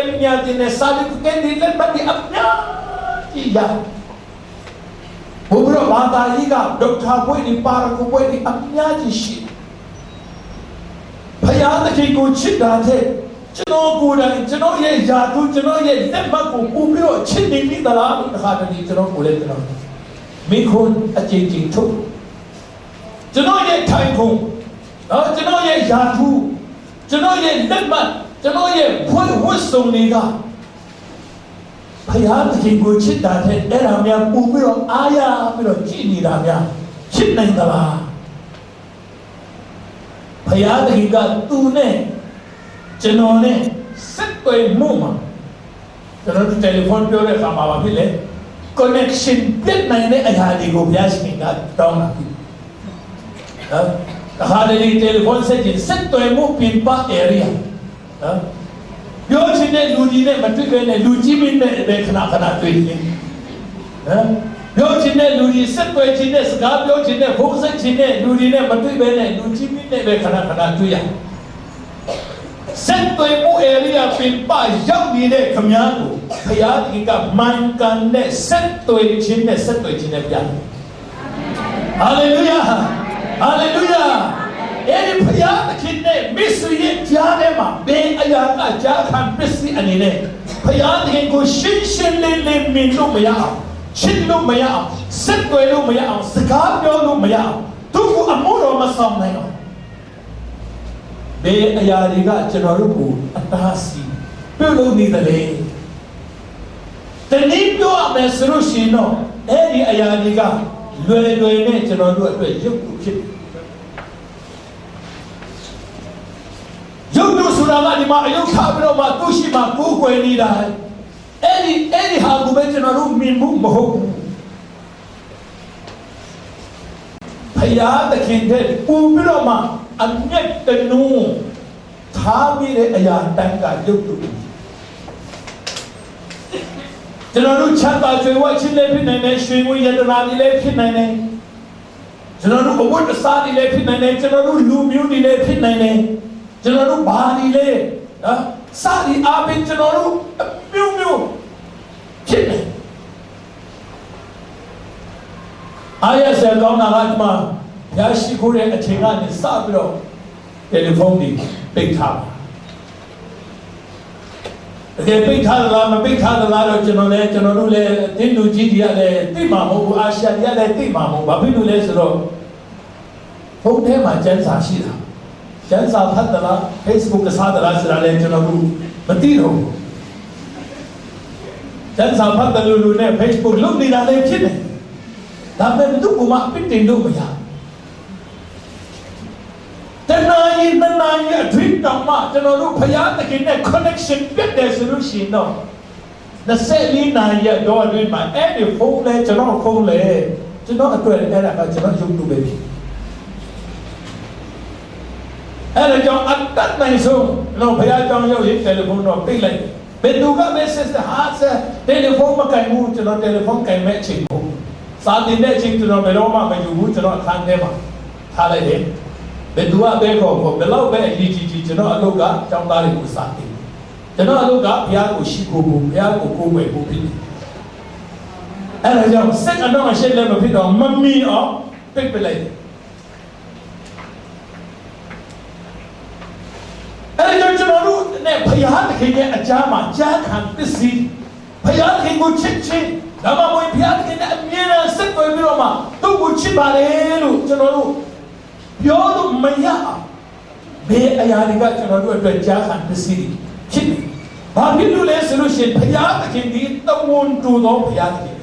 นี่ยสาลิกุเกดิเล่นบัดดี้อับยาที่ยาผมรู้ว่าตาลีก็ดอกทาป่วยนี่ปาร์กูป่วยนี่อับยาที่สิพยาตะกี้กูชิดได้เท่ฉันกูได้ฉันเย่ยาดูฉันเย่เล่นมากูไม่รู้ชิดนี่มีตลาดข้าจะดีฉันกูเล่นตลอดมีคนจริงทุกฉันเย่ไทยคงฉันเย่ยาดูฉันเย่เล่นมาฉันเย่พูดหัวส่งนี่ก็พยาตะกี้กูชิดได้เท่เอ็รามีกูไม่รู้อายาไม่รู้จีนี่รามีชิดในตลาดพยาตะกี้ก็ตูเนี่ยฉันเนี่ยสักตัวมุ่งมาฉันรู้เทเลโฟนเปิดเลยข้ามาว่าพี่เล่คอนเนคชั่นเปลี่ยนไหนเนี่ยไอ้ฮาดีกูพยาสิกินกันตรงนั้นฮาดีเทเลโฟนเสร็จสักตัวมุ่งพิมพ์ป้าเอริอาเดี๋ยวฉันเนี่ยลูจีเนี่ยมันตื่นเนี่ยลูจีมินเนี่ยเด็กขนาดตัวนี้เดี๋ยวฉันเนี่ยลูจีสักตัวฉันเนี่ยสกาเดี๋ยวฉันเนี่ยพวกสักฉันเนี่ยลูจีเนี่ยมันตื่นเนี่ยลูจีมินเนี่ยเด็กขนาดตัวอย่างเส้นตัวมูเอริอาเป็นป้ายยักษ์นี่เนี่ยขมิ้นกูพยาธิกับมันกันเนี่ยเส้นตัวชิ้นเนี่ยเส้นตัวชิ้นเนี่ยยันฮาเลลูยาฮาเลลูยาเอ็นพยาธิเนี่ยมิสรีจาเนี่ยมาเบนอายาก็จาขันมิสรีอันนี้เนี่ยพยาธิกูชินเล่มินลูกไม่ยาวชินลูกไม่ยาวเส้นตัวลูกไม่ยาวสกาเดียวลูกไม่ยาวทุกคนอมูรมาซ้ำเลยเนาะเบอายาดีก็จะนรู้กูอัตราสีเพื่อรู้นี่เลยแต่นี่เพื่อแม่สรุปสิโนเอ็นี่อายาดีก็รวยเนี่ยจะนรู้ด้วยยุคคิดยุคดูสุรามาดีมายุคข้าวเรามาตุชิมากูควยนี่ได้เอ็นี่หากูเป็นจะนรู้มินบุ้งบ่งพยาตะเคียนเทกูไม่รู้มาอันนี้เป็นนูท้ามีเลยอายาแต่งการยุบตุจะนรู้ชันตาช่วยว่าชิ้นเล็กพิษในช่วยว่ายันราดีเล็กพิษในจะนรู้อาวุธศาสตร์ดีเล็กพิษในจะนรู้ลูมิวดีเล็กพิษในจะนรู้บาดีเล็กศาสตร์ดีอาเป็นจะนรู้มิวพิษในอายะเสียงของนางมายาชิคุเรอเชงานนี่ทราบไปแล้วเทเลโฟนดีปิดท่าเดี๋ยวปิดท่าแล้วมันปิดท่าแล้วเราจะนอนรู้เลยที่ดูจีดีอะไรที่มาโมกุอาเซียนอะไรที่มาโมกุแบบดูเลยสิเราพวกเทมาเจนสาชีละเจนสาพัดละเฟซบุ๊กก็สาดละสิเราเลยจะนรู้มันตีเราเจนสาพัดละรู้เนี่ยเฟซบุ๊กลูกนี่อะไรคิดเนี่ยทำให้มันทุกข์มาปิดทิ้งดูไม่ยากแต่นายทวิตออกมาจะนรู้พยานตะกี้เนี่ยคอนเนคชั่นเปลี่ยนเดสรู้สิเนาะนั่นเสรีนายโดนด้วยมาเอ็ดฟงเลยจะนอฟงเลยจะนอตัวเองอะไรจะนอยุ่งดูเบบีอะไรจังอัดตัดไม่ส่งเราพยานจังยังเทเลโฟนเราปิดเลยเป็นดูก็เมสเซจหาเสเทเลโฟนมาไกลมูจะนอเทเลโฟนไกลแม่ชิงมูสาดินได้ชิงจะนอไปร้องมาไปอยู่มูจะนอทางเดมาท่าอะไรเด็ก Bedua beko below be yiji aloga chamdari usati. Jano aloga piago shikubu piago kuwe kupi. And I don't sit and don't shake them a bit on mummy or big belay. And I don't know that Payat can get a jama, Jack and this seed. Payat can go chip. Nama boy Payat can get a mirror set for a mirror. Two good chip are Jano. You're Maya. Be a yadiga Jano to a Jack and this seed. Chip. But you do less solution. Payat can get the wound to no Payat.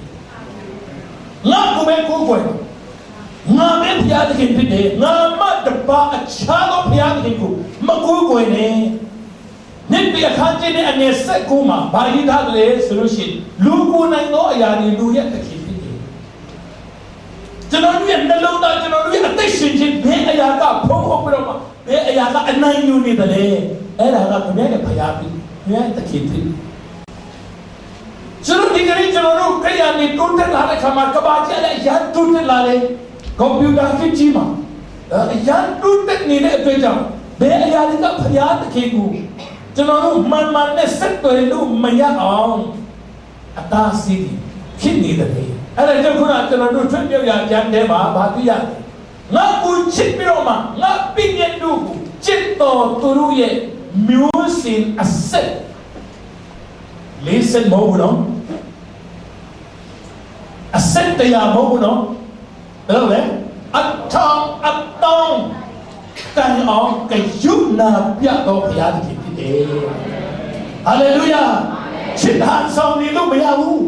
Nga kume kuwe, nga me piyadikin pide, nga ma daba at chalo piyadikin ku, makukuwe ne. Nipi akanji ne anyese kuma, bayi dadle solution, luku na ino ayani luya takin pide. Janonuya nalauda, janonuya attention jin, be ayaka poko piroma, be ayaka anay yuni dale, era ka kumya ke payapi, kumya takin pide. Juru digari juru kaya ni tuter lare kamar kabaji ada yan tuter lare komputer ki cima yan tuter ni le pejam be ayali ka phayat kegu juru man ne set to lu maya aung ata sidi khini de ara jo khuna juru thwet pyo ya jan de ba tu ya nga ku chit pi ro ma nga pinyen du chit to turu ye myu sin asset listen mo no asset ya mo no đâu đấy atong kan ong ke yuna pya do phya di ti hallelujah chit han song ni lu maya bu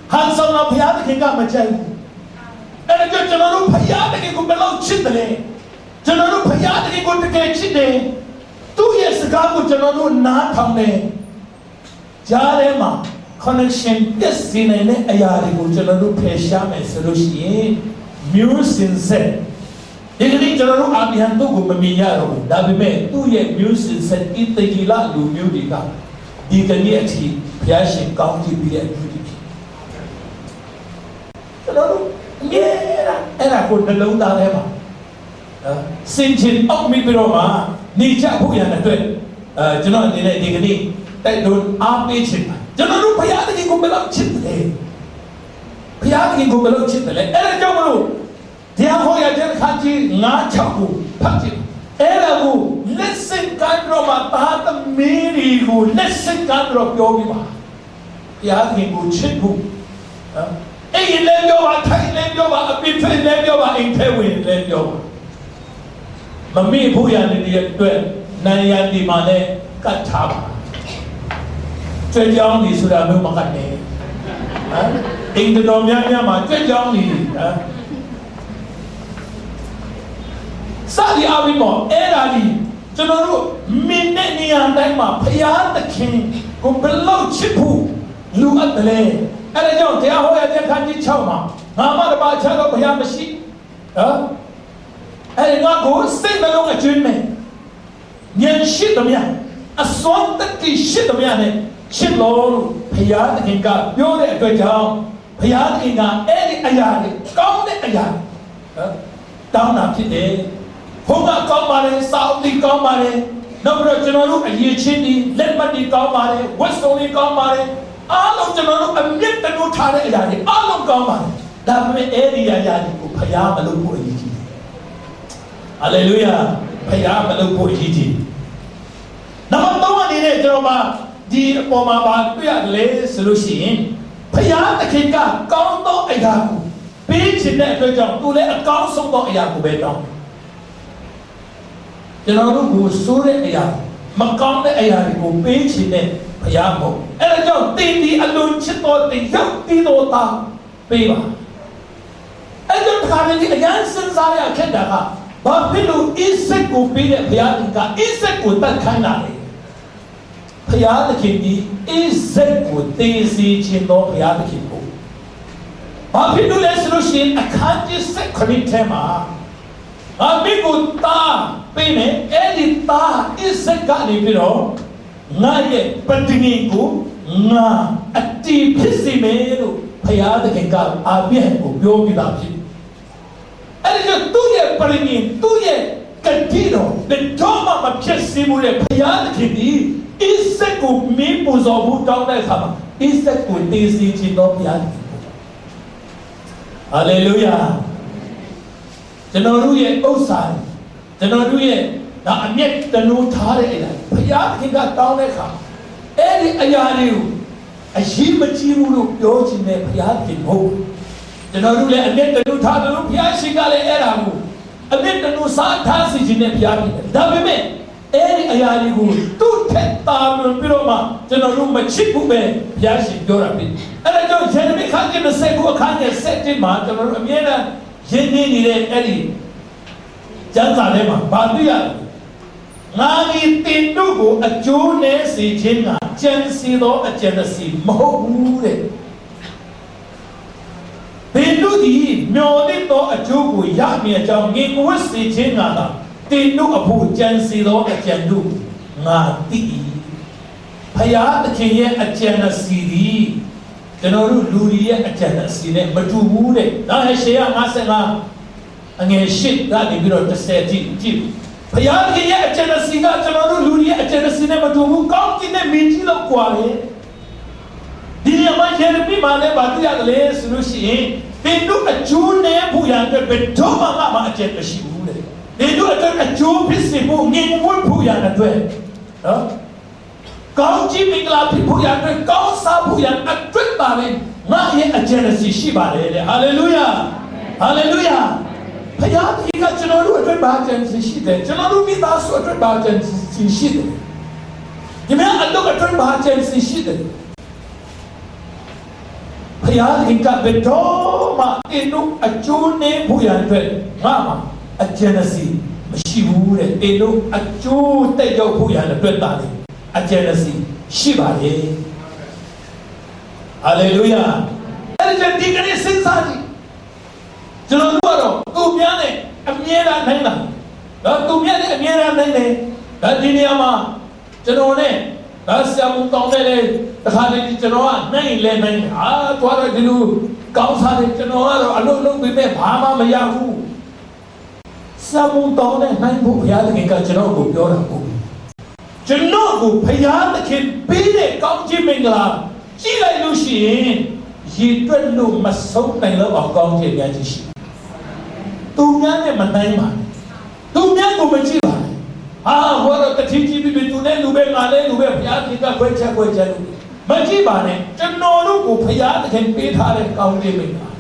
han song na phya di ka ma chai ai jo chana lu phya di ko belau chit le chana lu phya di ko te chit de tu ye saka ko chana lu na thang ne ja le ma connection this in an ayari ko chana lu phesha me solution music set Ini jalaru abihan tu gum memiya ro, tapi me tu ye music set itu gila lu music ka, di kini aci biasa kau di bilik music. Jalaru ni era ko dalau dah lema, sincin ok mi biroma ni cak bu yang ada, jalaru ni di kini tak don api cip, jalaru payah lagi gum belak cip le, payah lagi gum belak cip le, era jalaru. Dia hoya jen kaji ngacaku, pagi. Elagu listen kandro mata ta miri gu listen kandro pyogi ba. Ya hingu chiku. Ei lebyo ba, thai lebyo ba, api thai lebyo ba, ei thai win lebyo ba. Mami puya ni dia tuan naya di mana kacau. Cuci jauh ni sudah mau makan ni. Ing tu domnya mah cuci jauh ni. Sadi awi mo erali janoru minne ni andai ma phaya takhin ko belau chipu lu atale ara jaw tia hoya tia khanji 6 ma ngama da ba cha lo phaya mashi ha ai nga ko sai na lo nga chun me nyan shi dam ya aswan tak ki shi dam ya ne chit lo phaya takhin ka pyo de atwat jaw phaya takhin ka ai aya ni kaung de aya ha taung na phit de Honga kau mare, Saudi kau mare, nampak jenaru aye cini, lembat di kau mare, Westoni kau mare, alung jenaru ambil tenu thare ayani, alung kau mare, tapi area ayani ko phaya malu ko iji. Hallelujah, phaya malu ko iji. Nama tawa ni ne jenaru di poma ba tuya le solution, phaya takika kau to ayaku, pichin ne tu jang tu le kau song to ayaku betong. Janoru ko sure ayah, makam ne ayah ko pechi ne ayah mo. Era jauh tindi alun cito tiap tido ta peba. Era kami ni ayah sensaya kena ka. Bapilu isek ko pile ayah tingka isek ko tak kana le. Ayah kini isek ko tesi cino ayah kini ko. Bapilu le solution akan isek kini tema. Amigo ta pine edita iseka ni piro ngaye patingiku nga ati phisimelu phaya de ka abihan ko pyo pi da phit အဲ့ဒါကြောင့်သူ့ရဲ့ပရိညင်သူ့ရဲ့ကတိတော်ဘယ်တော့မှမဖြစ်စေဘူးလေဘုရားသခင်ဒီဣဇက်ကိုမင်းပူဇော်ဖို့တောင်းတဲ့အခါမှာဣဇက်ကိုတည်စေခြင်းတော်ဘုရားသခင်ဟာလေလုယာကျွန်တော်တို့ရဲ့ဥစ္စာကျွန်တော်တို့ရဲ့ဒါအမျက်တနိုးထားတဲ့အရာဘုရားသခင်ကတောင်းတဲ့အခါအဲ့ဒီအရာတွေကိုအရေးမကြီးဘူးလို့ပြောချင်တဲ့ဘုရားသခင်မဟုတ်ကျွန်တော်တို့လည်းအမျက်တနိုးထားတယ်လို့ဘုရားရှင်ကလည်းအဲ့ဒါကိုအမျက်တနိုးစားထားစီခြင်းနဲ့ဘုရားဖြစ်တယ်ဒါပေမဲ့အဲ့ဒီအရာတွေကိုသူ့ထက်သာလွန်ပြီးတော့မှကျွန်တော်တို့မချစ်ဘူးပဲဘုရားရှင်ပြောတာဖြစ်အဲ့ဒါကြောင့်ယေရမိခန်းကျမ်း29အခန်းငယ်7မှာကျွန်တော်တို့အမြဲတမ်းရင်းနှီးနေတဲ့အဲ့ဒီကျမ်းစာထဲမှာဗာတွေ့ရတယ်ငါဒီတင်တို့ကိုအကျိုးနဲ့စေခြင်းကကြံစီသောအကျဉ်းစီမဟုတ်ဘူးတဲ့တင်တို့ဒီမျော်လင့်သောအကျိုးကိုရမည်အကြောင်းငြိမ်ဝတ်စေခြင်းကသာတင်တို့အဖို့ကြံစီသောအကျဉ်းတို့ငါသိ၏ဖယားသခင်ရဲ့အကျဉ်းစီဒီကျွန်တော်တို့လူတွေရဲ့အကျဉ်းစီနဲ့မတူဘူးတဲ့ဒါဟေရှေယ55အငယ်8ကနေပြီးတော့10ကြည့်ဘုရားခင်ရဲ့အကျဉ်းစီကကျွန်တော်တို့လူတွေရဲ့အကျဉ်းစီနဲ့မတူဘူးကောင်းကင်နဲ့မင်းကြီးလောက်กว่าလေဒီနေရာမှာယေရမိမှာလည်းဗာတွေ့ရတယ်လေဆိုလို့ရှိရင်တင်တို့အကျိုးနဲ့ဘူးရတဲ့ဘယ်တော့မှအကျဉ်းမရှိဘူးလေတင်တို့အတွက်အကျိုးဖြစ်စေဖို့ငြိမ်ဝတ်ဖို့ရတဲ့အတွက်နော်ကောင်းကြီးမင်္ဂလာဖြစ်ဖို့ရတဲ့ကောင်းစားဖို့ရအတွက်ပါလေငါရဲ့အကျဉ်းစီရှိပါတယ်လေဟာလေလုယာဟာလေလုယာဘုရားကြီးကကျွန်တော်တို့အတွက်ဘာကြံစီရှိတယ်ကျွန်တော်တို့မိသားစုအတွက်ဘာကြံစီရှိတယ်ဒီမဲ့အလုပ်အတွက်ဘာကြံစီရှိတယ်ဘုရားကြီးကဘယ်တော့မှအင်းတို့အကျိုးနဲ့ဖို့ရတဲ့ငါမှာအကျဉ်းစီမရှိဘူးတဲ့အင်းတို့အကျိုးတက်ရောက်ဖို့ရတဲ့အတွက်တာလေအကျဉ်းစီရှိပါလေဟာလေလုယာအဲ့ဒီဒီကနေ့စဉ်းစားကြည့်ကျွန်တော်တို့ကတော့သူများနဲ့အမြဲတမ်းနိုင်တာနော်သူများနဲ့အမြဲတမ်းနိုင်တယ်ဒါဒီနေရာမှာကျွန်တော်နဲ့ဒါဆရာမတောင်းတယ်လေတခါတည်းကျွန်တော်ကနိုင်လဲနိုင်ဟာသွားတော့ဒီလိုကောင်းစားတယ်ကျွန်တော်ကတော့အလုပ်လုပ်ပြီးပဲဘာမှမရဘူးဆရာမတောင်းတဲ့နိုင်ဖို့ဘုရားသခင်ကကျွန်တော်ကိုပြောတာကိုကျွန်တော်ကိုဘုရားသခင်ပေးတဲ့ကောင်းချီးမင်္ဂလာကြည့်လိုက်လို့ရှိရင်ရည်တွက်လို့မဆုံးနိုင်တော့အောင်ကောင်းချီးများကြီးရှိသူများနဲ့မနိုင်ပါနဲ့သူများကိုမကြည့်ပါနဲ့ဟာဟောတော့တတိကြီးပြီးသူနဲ့လူပဲငါလည်းလူပဲဘုရားသခင်ကခွဲချက်လို့မကြည့်ပါနဲ့ကျွန်တော်တို့ကိုဘုရားသခင်ပေးထားတဲ့ကောင်းချီးမင်္ဂလာ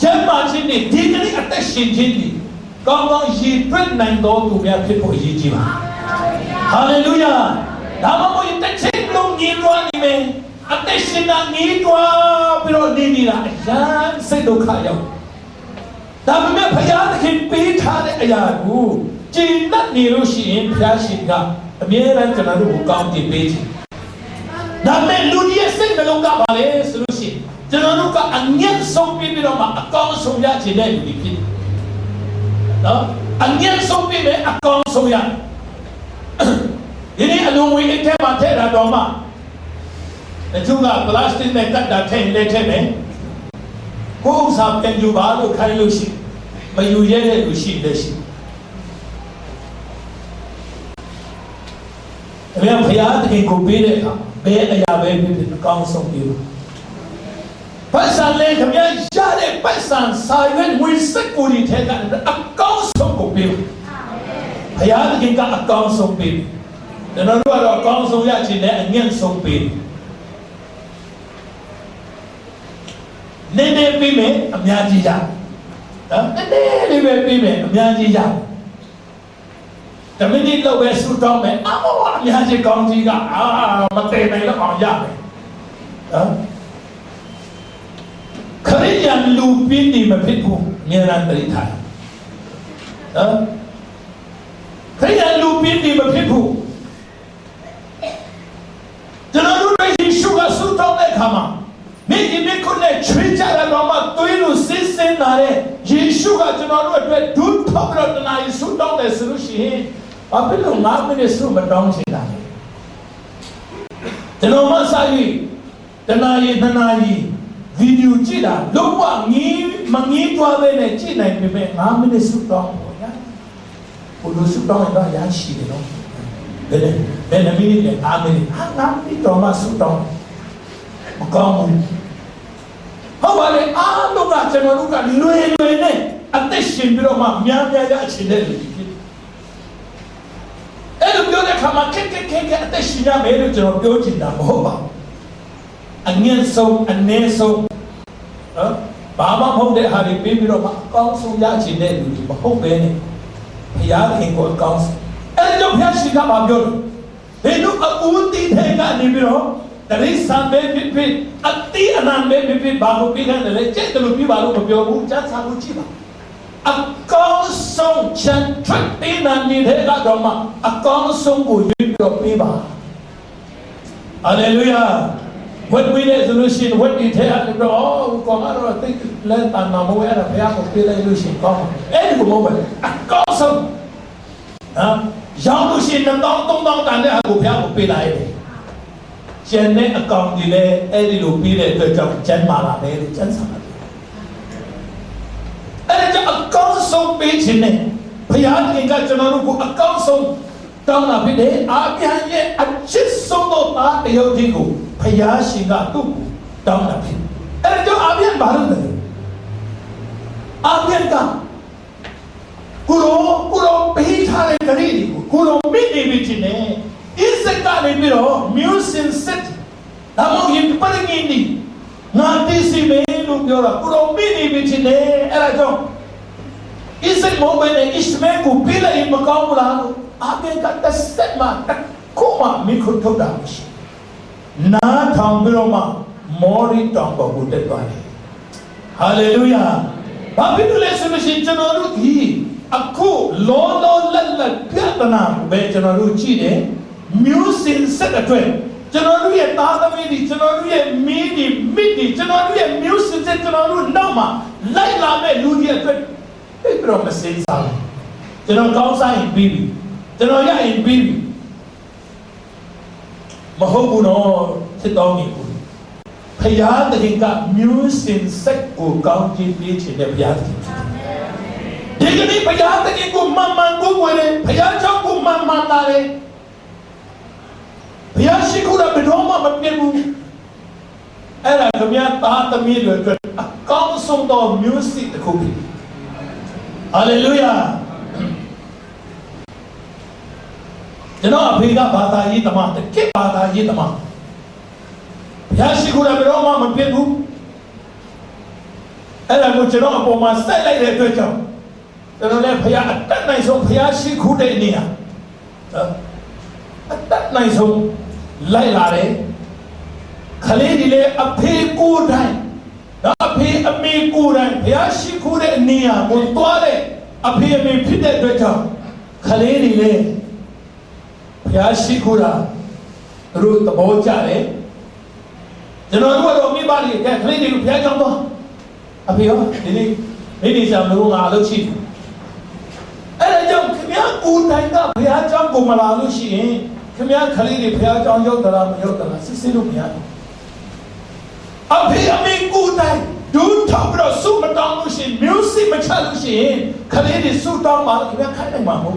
ကျမ်းမာခြင်းနဲ့ဒီကနေ့အသက်ရှင်ခြင်းဒီကောင်းကောင်းရည်တွက်နိုင်တော်သူများဖြစ်ဖို့အရေးကြီးပါဟာလေလုယာဒါမှမဟုတ်တစ်ချိန်လုံးညီလွားနေမယ်အသက်ရှင်တာညီတွားပြီးတော့နေနေတာအရန်စိတ်ဒုက္ခရောက်ဒါပေမဲ့ဘုရားသခင်ပေးထားတဲ့အရာကိုကျင့်တတ်နေလို့ရှိရင်ဘုရားရှင်ကအမြဲတမ်းကျွန်တော်တို့ကိုကောင်းတင်ပေးခြင်းဒါပေမဲ့လူကြီးရဲ့စိတ်နှလုံးကပါလေဆိုလို့ရှိရင်ကျွန်တော်တို့ကအငြက်ဆုံးပြီးတော့မှအကောင်းဆုံးရခြင်းတဲ့လူတွေဖြစ်နော်အငြက်ဆုံးပြီးမယ်အကောင်းဆုံးရဒီနေ့အလုံးဝေးအထက်မှာထည့်တာတော့မှတချို့ကပလတ်စတစ်နဲ့ကတ်တာထည့်လက်ထည့်မယ်ကိုယ်စားပြန်ယူပါလို့ခိုင်းလို့ရှိမယူရတဲ့လူရှိတယ်ရှိဘုရားသခင်ကိုပေးတဲ့အခါဘယ်အရာပဲဖြစ်ဖြစ်အကောင်းဆုံးပြုပတ်စံလေးခင်ဗျာရတဲ့ပတ်စံဆိုင်ဝင်ဝိစက်ကိုဒီထဲကအကောင်းဆုံးကိုပေးဘုရားသခင်ကအကောင်းဆုံးပေးကျွန်တော်တို့ကတော့အကောင်းဆုံးရချင်တဲ့အငြင်းဆုံးပေးနည်းနည်းပြီးမယ်အများကြီးရနော်နည်းနည်းလေးပဲပြီးမယ်အများကြီးရတမင်းလေးလောက်ပဲဆူတောင်းမယ်အများကြီးကောင်းကြီးကမတည်နိုင်တော့အောင်ရမယ်နော်ခရိယာလူပြင်းနေမဖြစ်ဘူးမြန်ရန်တရိထားနော်ခရိယာလူပြင်းနေမဖြစ်ဘူးကျွန်တော်တို့ယေရှုကဆူတောင်းတဲ့အခါမှာမိခင်မိခွန်းနဲ့ချွေးကြတာတော့မှသွေးလို့စစ်စင်လာတဲ့ယေရှုကကျွန်တော်တို့အတွက်ဒုထောက်ပြီးတော့တနာရီဆူတောင်းတယ်ဆိုလို့ရှိရင်ဘာဖြစ်လို့9 မိနစ်ဆူမတောင်းချင်တာလဲကျွန်တော်မဆိုင်တနာရီ2 နာရီဗီဒီယိုကြည့်တာလုံးဝငြင်း mangi tua bene ci nai pipe ngamine sutong ya kudu sutong itu yang sih no bene mini le ngamine ngamine to ma sutong makamu hawa le alo ga chano lu ga lue ne attention biro ma mya ya chinde lu elu byo ne kama ke attention ya me lu chano byo chinda mo ba angen so anne so Bama không để hari pin rồi mà con số giá trị này thì mà không về này giá thì của con em trong giá trị các bạn biết thì lúc uống tí thế cả đi biết không dari sampai pipi ati anan be pipi baru pikan dari cek terlupi baru berbiar hujan sangat ciba akong song chen truk pinan ni thế cả đó mà akong song của Europe piba Hallelujah. When we resolution, when we take it, oh, come on, think let and now we are a pair of resolution. Come, any moment, a custom. Young machine and don't can they have to pay up pay like Jenny a con delay, any lupine, the job, Jen Mala, Jen Sama. And a custom beach in it. Pian in Gachanaru, a custom. Trong là cái đấy, à cái hay nhé, anh chết sống đâu ta để yêu thiên cụ, phải giá sinh ra tu, trong là cái, anh cho à biết bảo được đấy, à biết cả, cú đó bị thà lên cái gì, cú đó biết đi biết gì nè, ít sẽ cả lên biết đó, music set, làm một hiện bất ngờ đi, ngàn tỷ sĩ mấy lúc đó là cú đó biết đi biết gì nè, anh cho, ít sẽ một bên này ít mấy cú biết là ít mà cao là Agen kata statement koma mikut kau dah na thang beroma mori thang bahu tertuai Hallelujah. Tapi tu lesu mesin cenderung hi aku lo lala piatana be cenderung cine music sekatwe cenderung ye tata midi cenderung ye midi cenderung ye music cenderung nama lain lame ludia tu itu mesin sah cenderung kau sah bibi Cho ya in bibi mà không có nó sẽ đau nhiều phải giá từ hiện cả music sách của con chi phí chỉ để phải giá thì cái này phải giá từ cái của mama của người này phải giá cho của mama ta này phải giá sĩ của là bị đóng mà mất tiền luôn ấy là cái nhà ta tâm ý rồi con sống đó music thì không bị Hallelujah. Cho nó ở phía các bà ta gì tầm thì kết bà ta gì tầm ya sĩ của là bị đóng mà mất tiền luôn ấy là một chuyện nó ở bộ mà sai lại để tôi chồng cho nên là phải đất này xong phải sĩ khu đệ nè đất này xong lại là đấy khali đi lên ấp phía cu đây đó ấp phía ấp mi cu đây phải sĩ khu đệ nè một toa đấy ấp phía mi phía đệ tôi chồng khali đi lên phải sĩ khu là rồi tập bộ chạy đấy cho nên lúc đó mi ba đi cái khali đi phải trong đó ấp phía đi xem lúc nào lúc chi ấy là trong cái miếng cu đây đó phải trong cùng mà là lúc chi cái miếng khali đi phải trong yêu đó là xí lúc miếng ấp phía mi cu đâyดูทำเราสู้มาต้องรู้สิมิวสิมาใช่รู้สิคดีที่สู้ต้องมาคือว่าใครไม่มาหู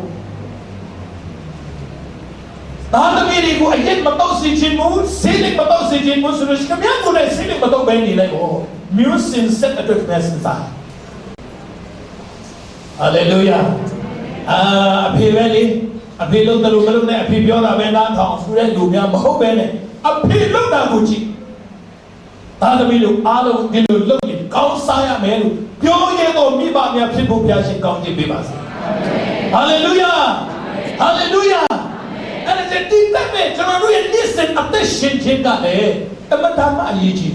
ตาตมีดีกูไอ้เย็นมาต้องสิจินมูสิลิกมาต้องสิจินมูสุดที่ก็ยังกูได้สิลิกมาต้องเป็นนี่เลยโอ้มิวสิเซ็ตตัวแม่สินตาฮาเลลูยาอภิเวลีอภิลุตลุกลุเนี่ยอภิเบียวราเวนัทองสุดเลยดูเนี่ยมาหูเป็นเนี่ยอภิลุตากูจีตาตมีลูกอาลูดิลูลูกก้าวสายแม่ลูกเดี๋ยวเยังต้องมีบางอย่างพิบูพิอาชิก้าวจีบีบาสิฮาเลลูยาฮาเลลูยาอันนี้จะดีแต่เมื่อฉันรู้อย่างนี้สิ่งอัตชินชินกันเลยแต่มันทำมาอีจี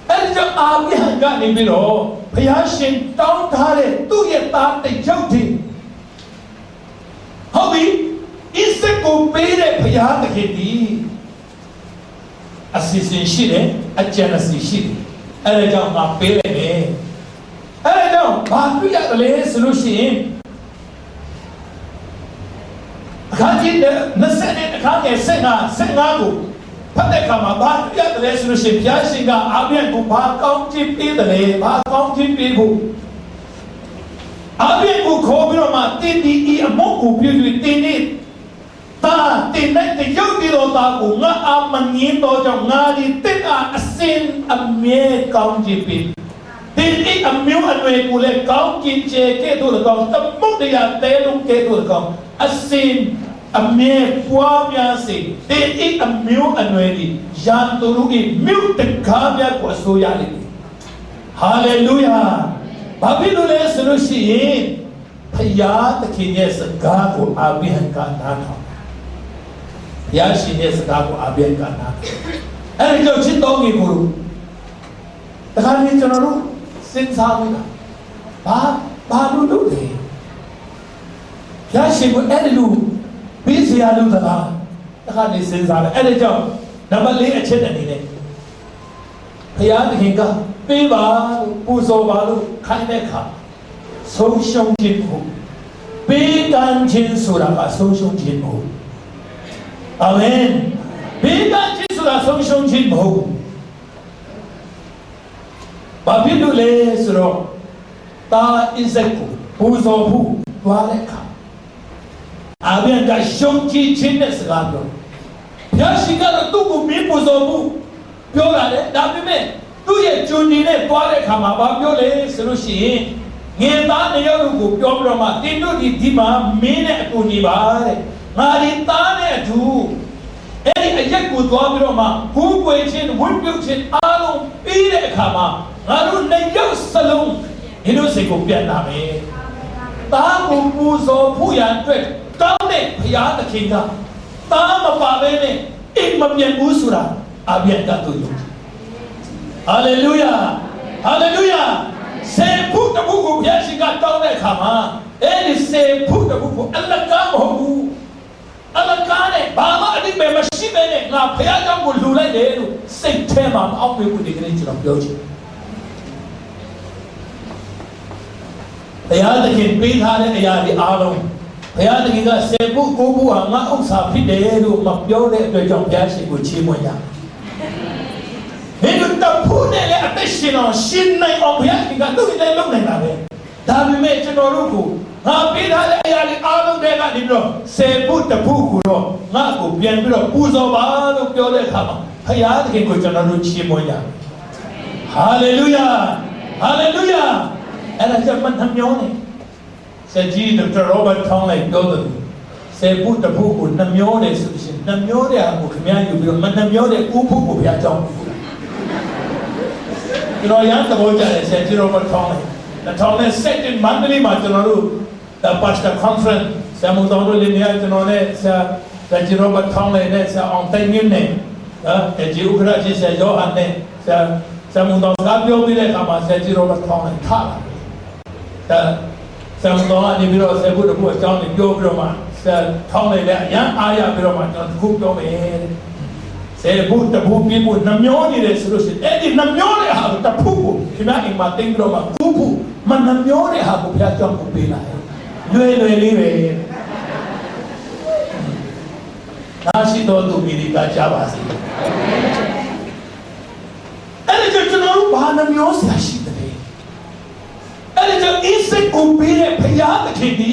อันนี้จะอาวิหังกันนี่ไม่รู้พิอาชินต้องทาเลยตู้เย็นตาติดเจ้าทีเขาบีอิสกุเปเร่พิอาตะเกียดีassistantရှိတယ်အကျဉ်းစီရှိတယ်အဲ့ဒါကြောင့်ငါပေးလိုက်မယ်အဲ့ဒါကြောင့်ဘာပြရတယ်လဲဆိုလို့ရှိရင်အခါကြီး20နဲ့အခါငယ်15ကို ဖတ်တဲ့အခါမှာဘာပြရတယ်ဆိုလို့ရှိရင်ဘုရားရှင်ကအဘိယံကိုဘာကောင်းခြင်းပေးတယ်ဘာကောင်းခြင်းပေးဖို့အဘိယံကိုခေါ်ပြီးတော့မှတင်းဒီအမုတ်ကိုပြုပြီးတင်းနေတာတင်းတဲ့ရုပ်တည်တော်သားကိုငါအမငင်းတော်ကြောင့်ငါဒီတင်းအစင်အမြဲကောင်းခြင်းပေးတင်းအမျိုးအနွယ်ကိုလည်းကောင်းခြင်းချေခဲ့တို့လည်းကောင်းသမုတ်တရားတဲလုံးခဲ့တို့လည်းကောင်းအစင်အမြဲပွားများစေတင်းအမျိုးအနွယ်ဒီရန်သူတို့၏မြို့တကားများကိုအစိုးရလိမ့်မယ်ဟာလေလုယာဘာဖြစ်လို့လဲဆိုလို့ရှိရင်ဖယားသခင်ရဲ့စကားကိုအာဘိဟံကနားထောင်ဘုရားရှင်ရဲ့စကားကိုအာဘိဟံကနားအဲ့ဒီကြောင့်ချစ်တော်ကြီးကိုတခါတည်းကျွန်တော်တို့စဉ်းစားမိတာဘာလို့လုပ်လဲဘုရားရှင်ကိုအဲ့ဒီလိုပြီးစရာလို့တကားတခါတည်းစဉ်းစားတယ်အဲ့ဒီကြောင့်နံပါတ်၄အချက်အနေနဲ့ဘုရားသခင်ကပေးပါလို့ပူဇော်ပါလို့ခိုင်းတဲ့အခါဆုံးရှုံးခြင်းကိုပေးကမ်းခြင်းဆိုတာကဆုံးရှုံးခြင်းမဟုတ်အာမင်ပေးကမ်းခြင်းဆိုတာဆုံးရှုံးခြင်းမဟုတ်ဘာဖြစ်လို့လဲဆိုတော့တာဣဇက်ကိုပူဇော်ဖို့သွားတဲ့အခါအာဘိယံကရှုံးခြင်းနဲ့စကားပြောဘုရားရှင်ကတော့သူ့ကိုမင်းပူဇော်ဖို့ပြောတာလေဒါပေမဲ့သူ့ရဲ့ဂျွန်ဒီနဲ့သွားတဲ့အခါမှာဘာပြောလဲဆိုလို့ရှိရင်ငယ်သားနှစ်ယောက်ကိုပြောပြီးတော့မှတင်းတို့ဒီမှာမင်းနဲ့အတူညီပါတဲ့ငါဒီသားနဲ့အတူအဲ့ဒီအရက်ကိုသွားပြီးတော့မှကူးကွယ်ခြင်းဝတ်ပြုတ်ခြင်းအားလုံးပြီးတဲ့အခါမှာငါတို့နှစ်ယောက်စလုံးဒီလိုစိတ်ကိုပြန်လာမယ်သားကိုပူဇော်ဖို့ရန်အတွက်တောင်းတဲ့ဘုရားသခင်ကသားမပါဘဲနဲ့အိမ်မပြန်ဘူးဆိုတာအပြတ်တတ်သူယုံကြည်ဟာလေလုယာဟာလေလုယာစေဖို့တခုကိုဘုရားရှင်ကတောင်းတဲ့အခါမှာအဲ့ဒီစေဖို့တခုကိုအလကားမဟုတ်ဘူးအလကားနဲ့ဘာမှအတိတ်ပဲမရှိပဲနဲ့ငါဘုရားကြောင့်ကိုလူလိုက်တယ်လို့စိတ်ထဲမှာမအောင်မေဘူးဒီကနေ့ကျွန်တော်ပြောချင်ဘုရားသခင်ပေးထားတဲ့အရာတွေအားလုံးဘုရားသခင်ကစေဖို့ကိုဖို့ဟာငါဥစ္စာဖြစ်တယ်လို့မပြောတဲ့အတွက်ကြောင့်ဘုရားရှင်ကိုချီးမွမ်းရမင်းတို့တဖို့နဲ့လည်းအသက်ရှင်အောင်ရှင်နိုင်အောင်ဘုရားရှင်ကသူ့ရဲ့လုပ်နိုင်တာပဲဒါပေမဲ့ကျွန်တော်တို့ကိုငါပေးထားတဲ့အရာတွေအားလုံးတွေကနေပြီးတော့စေဖို့တဖို့ကိုတော့ငါ့ကိုပြန်ပြီးတော့ပူဇော်ပါလို့ပြောတဲ့အခါမှာဘုရားသခင်ကိုကျွန်တော်တို့ချီးမွမ်းရဟာလေလုယာဟာလေလုယာအဲ့ဒါကြောင့်မနှမျောနေဆရာကြီးဒေါက်တာရောဘတ်ထောင်းလိုက်ပြောတယ်စေဖို့တဖို့ကိုနှမျောနေဆိုရှင်နှမျောတဲ့အကိုခင်ဗျားယူပြီးတော့မနှမျောတဲ့ကိုဖို့ကိုဘုရားကြောင်းကျွန်တော်ရန်သဘောကျတယ်ဆရာကြီးရောဘတ်ထောင်းလိုက်ထောင်းတဲ့ second monthly မှာကျွန်တော်တို့ the pastor conference ဆရာမူတော်တို့လည်းနေကျွန်တော်နဲ့ဆရာကြီးရောဘတ်ထောင်းလိုက်နဲ့ဆရာအောင်တိုင်းမြင့်နဲ့ဂျီဥခရကြီးဆရာယောဟန်နဲ့ဆရာမူတော်ကပြောပြီးတဲ့အခါမှာဆရာကြီးရောဘတ်ထောင်းလိုက်ထားတာဆရာမတော်ကနေပြီးတော့ဆယ်ဖို့တခုအကြောင်းကိုပြောပြီးတော့မှဆရာထောင်းလိုက်တဲ့အရန်အားရပြီးတော့မှကျွန်တော်တခုပြောမယ်ဆယ်ဖို့တခုပြီးဖို့နှမျောနေတယ်ဆိုလို့ရှိရင်အဲ့ဒီနှမျောတဲ့ဟာကိုတခုကိုခင်ဗျားအိမ်မှာတင်းပြီးတော့မှကူးဖို့မနှမျောတဲ့ဟာကိုဘုရားကြောင့်ကိုပေးလိုက်လွယ်လေးပဲဒါရှိတော်သူမိဒီကကြားပါစေအဲ့ဒီကျွန်တော်တို့ဘာနှမျောစရာရှိတယ်အဲ့ဒီကြောင့်ဣဇက်ကိုပေးတဲ့ဘုရားသခင်ဒီ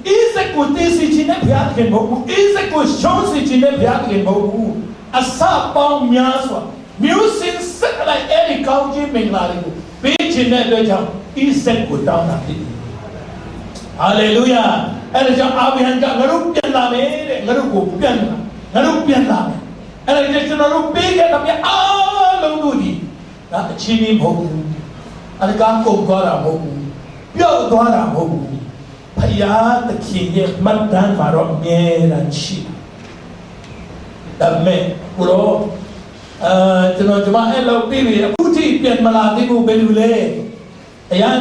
ဣဇက်ကိုတည်စီခြင်းနဲ့ဘုရားသခင်မဟုတ်ဘူးဣဇက်ကိုရှောင်းစီခြင်းနဲ့ဘုရားသခင်မဟုတ်ဘူးအစပေါင်းများစွာမျိုးစင်ဆက်လိုက်အဲ့ဒီကောင်းခြင်းမင်္ဂလာတွေကိုပေးခြင်းတဲ့အတွက်ကြောင့်ဣဇက်ကိုတောင်းတာဖြစ်တယ်ဟာလေလုယာအဲ့ဒါကြောင့်အာဗြဟံကငါတို့ပြန်လာမယ်တဲ့ငါတို့ကိုပြန်လာငါတို့ပြန်လာမယ်အဲ့ဒါကြောင့်ကျွန်တော်တို့ပေးခဲ့တဲ့အားလုံးတို့ဒီဒါအချင်းချင်းမဟုတ်ဘူးအလကားကုန်သွားတာမဟုတ်ဘူးပြောက်သွားတာမဟုတ်ဘူးဖယားသခင်ရဲ့မှတ်တမ်းမှာတော့အမြဲတမ်းရှိဒါမဲ့ကိုရောကျွန်တော်အဲ့လောက်ပြီးပြီအခုထိပြန်မလာသေးဘူးဘယ်လိုလဲအရန်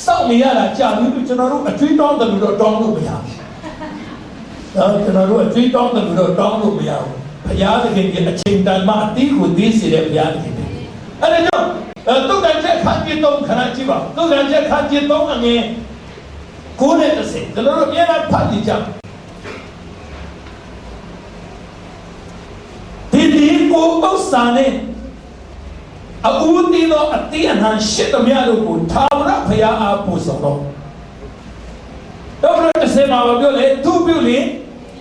စောင့်နေရတာကြာပြီကျွန်တော်တို့အကျွေးတောင်းတယ်လို့တော့တောင်းလို့မရဘူးကျွန်တော်တို့အကျွေးတောင်းတယ်လို့တော့တောင်းလို့မရဘူးဖယားသခင်ရဲ့အချိန်တန်မှအတီးကိုသိစေတဲ့ဖယားသခင်အဲ့ဒါကြောင့်တုတ်တန်ချက်ခန်းကြီးသုံးခဏကြည့်ပါတုတ်တန်ချက်ခန်းကြီးသုံးအငယ်ကိုးနဲ့တစ်စက်ကျွန်တော်တို့အများအားဖတ်ကြည့်ကြ को उसाने अबूती लो अति अनहन शित म्यालो को थावरा भया आपो सलो तब लोग से मावब्यो ले तू ब्योले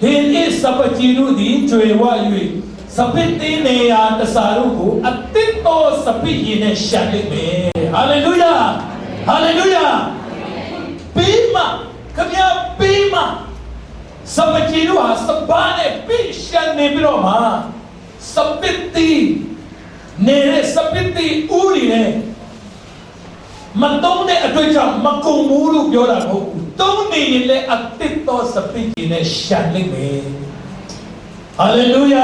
हेन इस सपचीरू दी चुएवा युई सपिती ने याद सारू को अति तो सपी ये ने शादी में हालेलुया हालेलुया बीमा कमिया बीमा सपचीरू आ सबाने पीशन ने बिरो मां सपिती नेरे सपिती उरी ने मतों ने अटोचा मकुमुरु ब्योरा को तुम नहीं ले अतितो सपिती ने शादी में हालेलुया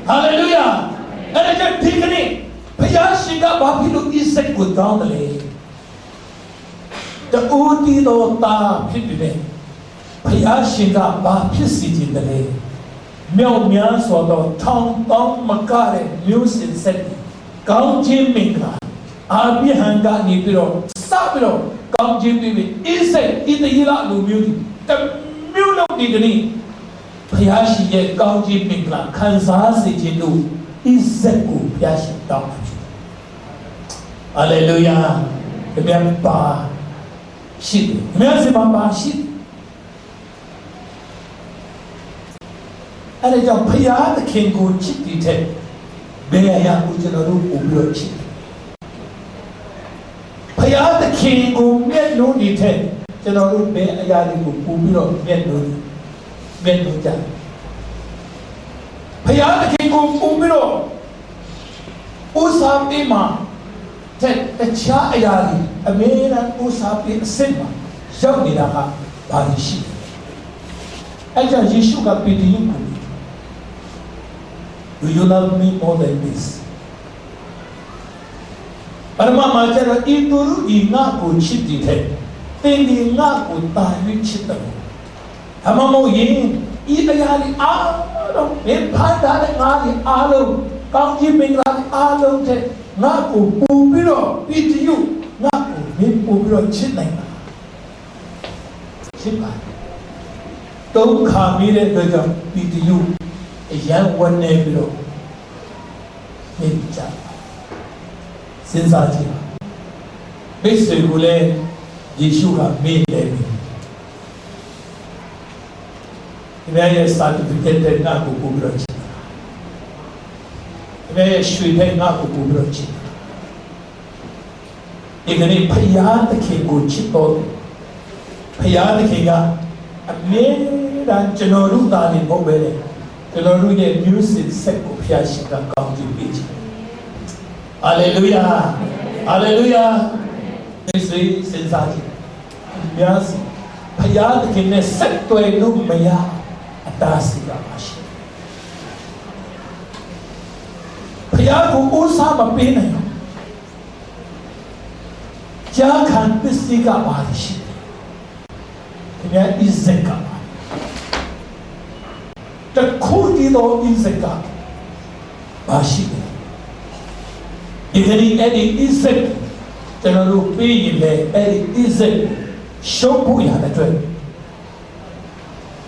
हालेलुया अरे जब ठीक नहीं भैया शिंगा बापी लोग इससे गुदाम ले जब ऊटी लोटा फिर भी भैया शिंगा बापी सीजी ले म्याओ म्यां सोतो थांग थांग मकारे म्यूजिक सेट काउं जिम मिंगा आबी हंगा निपिरो साबिरो काउं जिम भी इसे इला लू म्यूजिक तब म्यूलो निगनी भैया शिंगे काउं जिम मिंगा खंसा से जिलू इसे को भैया शिंगा हालेलुया म्यां बा शिद म्यां से बा शिद अरे जब भैया तो खेंगो चिट्टी थे बेया कुछ न रूप उबलो चिट्टी भैया तो खेंगो में नोनी थे चलो रूप बेया को उबलो में नोनी जा भैया तो खेंगो उबलो उसापी माँ थे अच्छा यारी अमेरा उसापी सिंह जब निराहा बारिशी ऐसा यीशु का पीढ़ी को Do you love me more than this? Parma macam itu inga ko chiti the, tendi inga ko tahu chita. Hama mau ye, ida yari alo, benda ada ngari alo, kangji mengrali alo the, ngaku pubiro itu ngaku pubiro chita. Chita. Tom kami le kerja itu. yang one nebilo meja sensasi besokule Yesus ka mele ini ayat certificate na ko kubro chi ini ayat shui na ko kubro chi igani phaya takhe ko chi to phaya takhe ga ame ran chanoru ta ni mo be चलो रुके म्यूजिक से को प्यासी का काम की बीच hallelujah hallelujah इसी सेंसाची म्यास भयाद किन्ने सत्व एनु मया अतासी का माशी भया को उसा मपे नहीं क्या खान पिस्ती का बारिश क्या इज्जत का खुदी लो इज़का बाशी में इधरी एडी इज़क चलो पे ले एडी इज़क शोपू याद है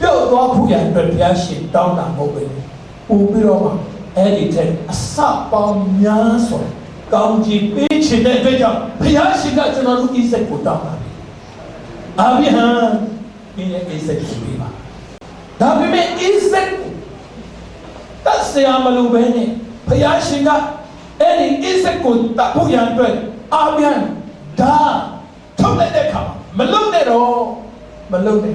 तो वापू याद है प्यासी डाउन ना हो गए ऊपरों में एडी थे असापा म्यासो काउंजी पीछे ने बेचा प्यासी का चलो इज़क को डाउन अभी हाँ ये इज़क की भी बात tapi me izek tak seamalu bene भैया शिंगा एरी इसे को तापू यान पे आबियान दा तुमने देखा मल्लू ने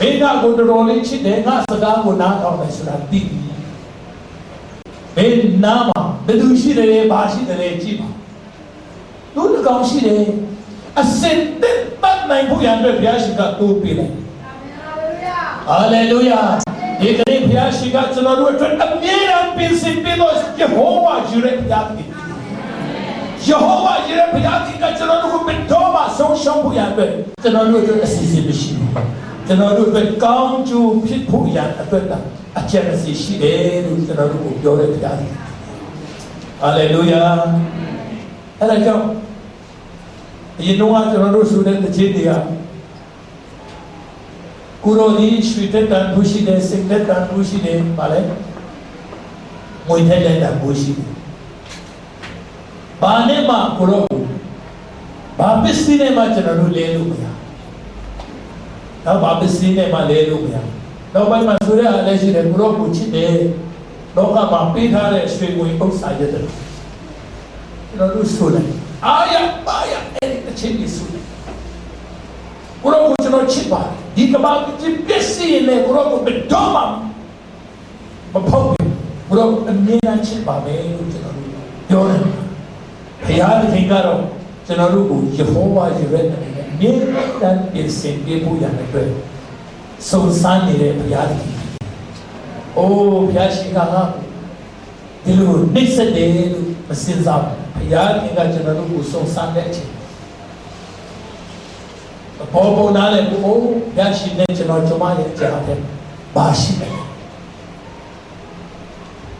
बेना को डरोली छिदेगा सदा को ना और सुराती बे नामा ददुशी रे बाशी रे जीवा तू गाउशी रे असित तक नहीं भूयान पे भैया शिंगा तू पी ले हालेलुया ये कहीं भैया शिंगा चलो रो तो मेरा प्रिंसिपल यहोवा जिरे भैया की का चलो रो बिटोमा सो शंभु यान पे चलो रो तो असीसी बिशी चलो रो पे काम जो फिर भूया तो अच्छा से शिरे रो चलो रो जोरे भैया हालेलुया अरे क्यों ये नोआ चलो रो सुने तो जे दिया कुरोनी स्वीटे टान भूषी दे सिंगले टान भूषी दे माले Moi Thailand Bushi. Banema Kuro. Babisine Machanaru Leluya. Now Babisine Maleluya. Now by Masura, I see the Kuro Puchi. No come Peter straight going outside the do student. Aya, and the chip is student. Kuro Puchino Chipa. Dikabab Chipesi in the Kuro Bedoma. But Poppy, Kuro and Nina Chipa, Yoran. Hayad Hingaro, General Jehovah, Jiren, near that is Saint Gabu Yan. So Sunday, Payadi. Oh, Yashika, Ilu, Nixon Day, Masinza, Payadi, General, so Sunday. The Popo Nale, oh, Yashi National Jomaya, Japan, Bashi.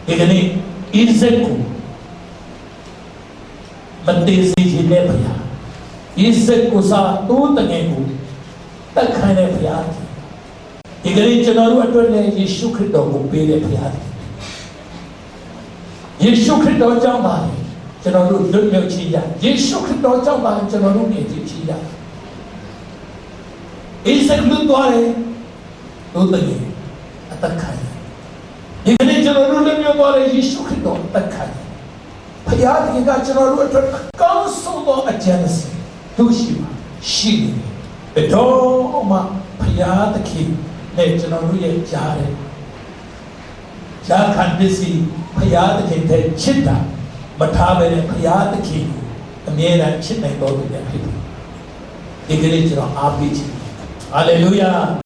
Igani, Izeku. Bantesi jine bhaiya, इससे कुसा तो तंगेगु, तक खाने प्यार की, इगरी चनारू अटवले यीशु ख्रिस्टो को पीले प्यार की, यीशु ख्रिस्टो जाऊँगा है, चनारू दुनिया चीज़ा, यीशु ख्रिस्टो जाऊँगा है चनारू ने चीज़ा, इससे खुद द्वारे तो तंगे, तक खाने, इगरी चनारू दुनिया द्वारे यीशु ख्रिस्टो तक खाने Payat Giga General Council of Genesis, Tushima, Shi, Bedoma, Payat King, General Jare, Jack Busy, Payat King, Chita, Matabe, Payat King, the mere and Chitna go to their people. Ignorant of RPG. Hallelujah.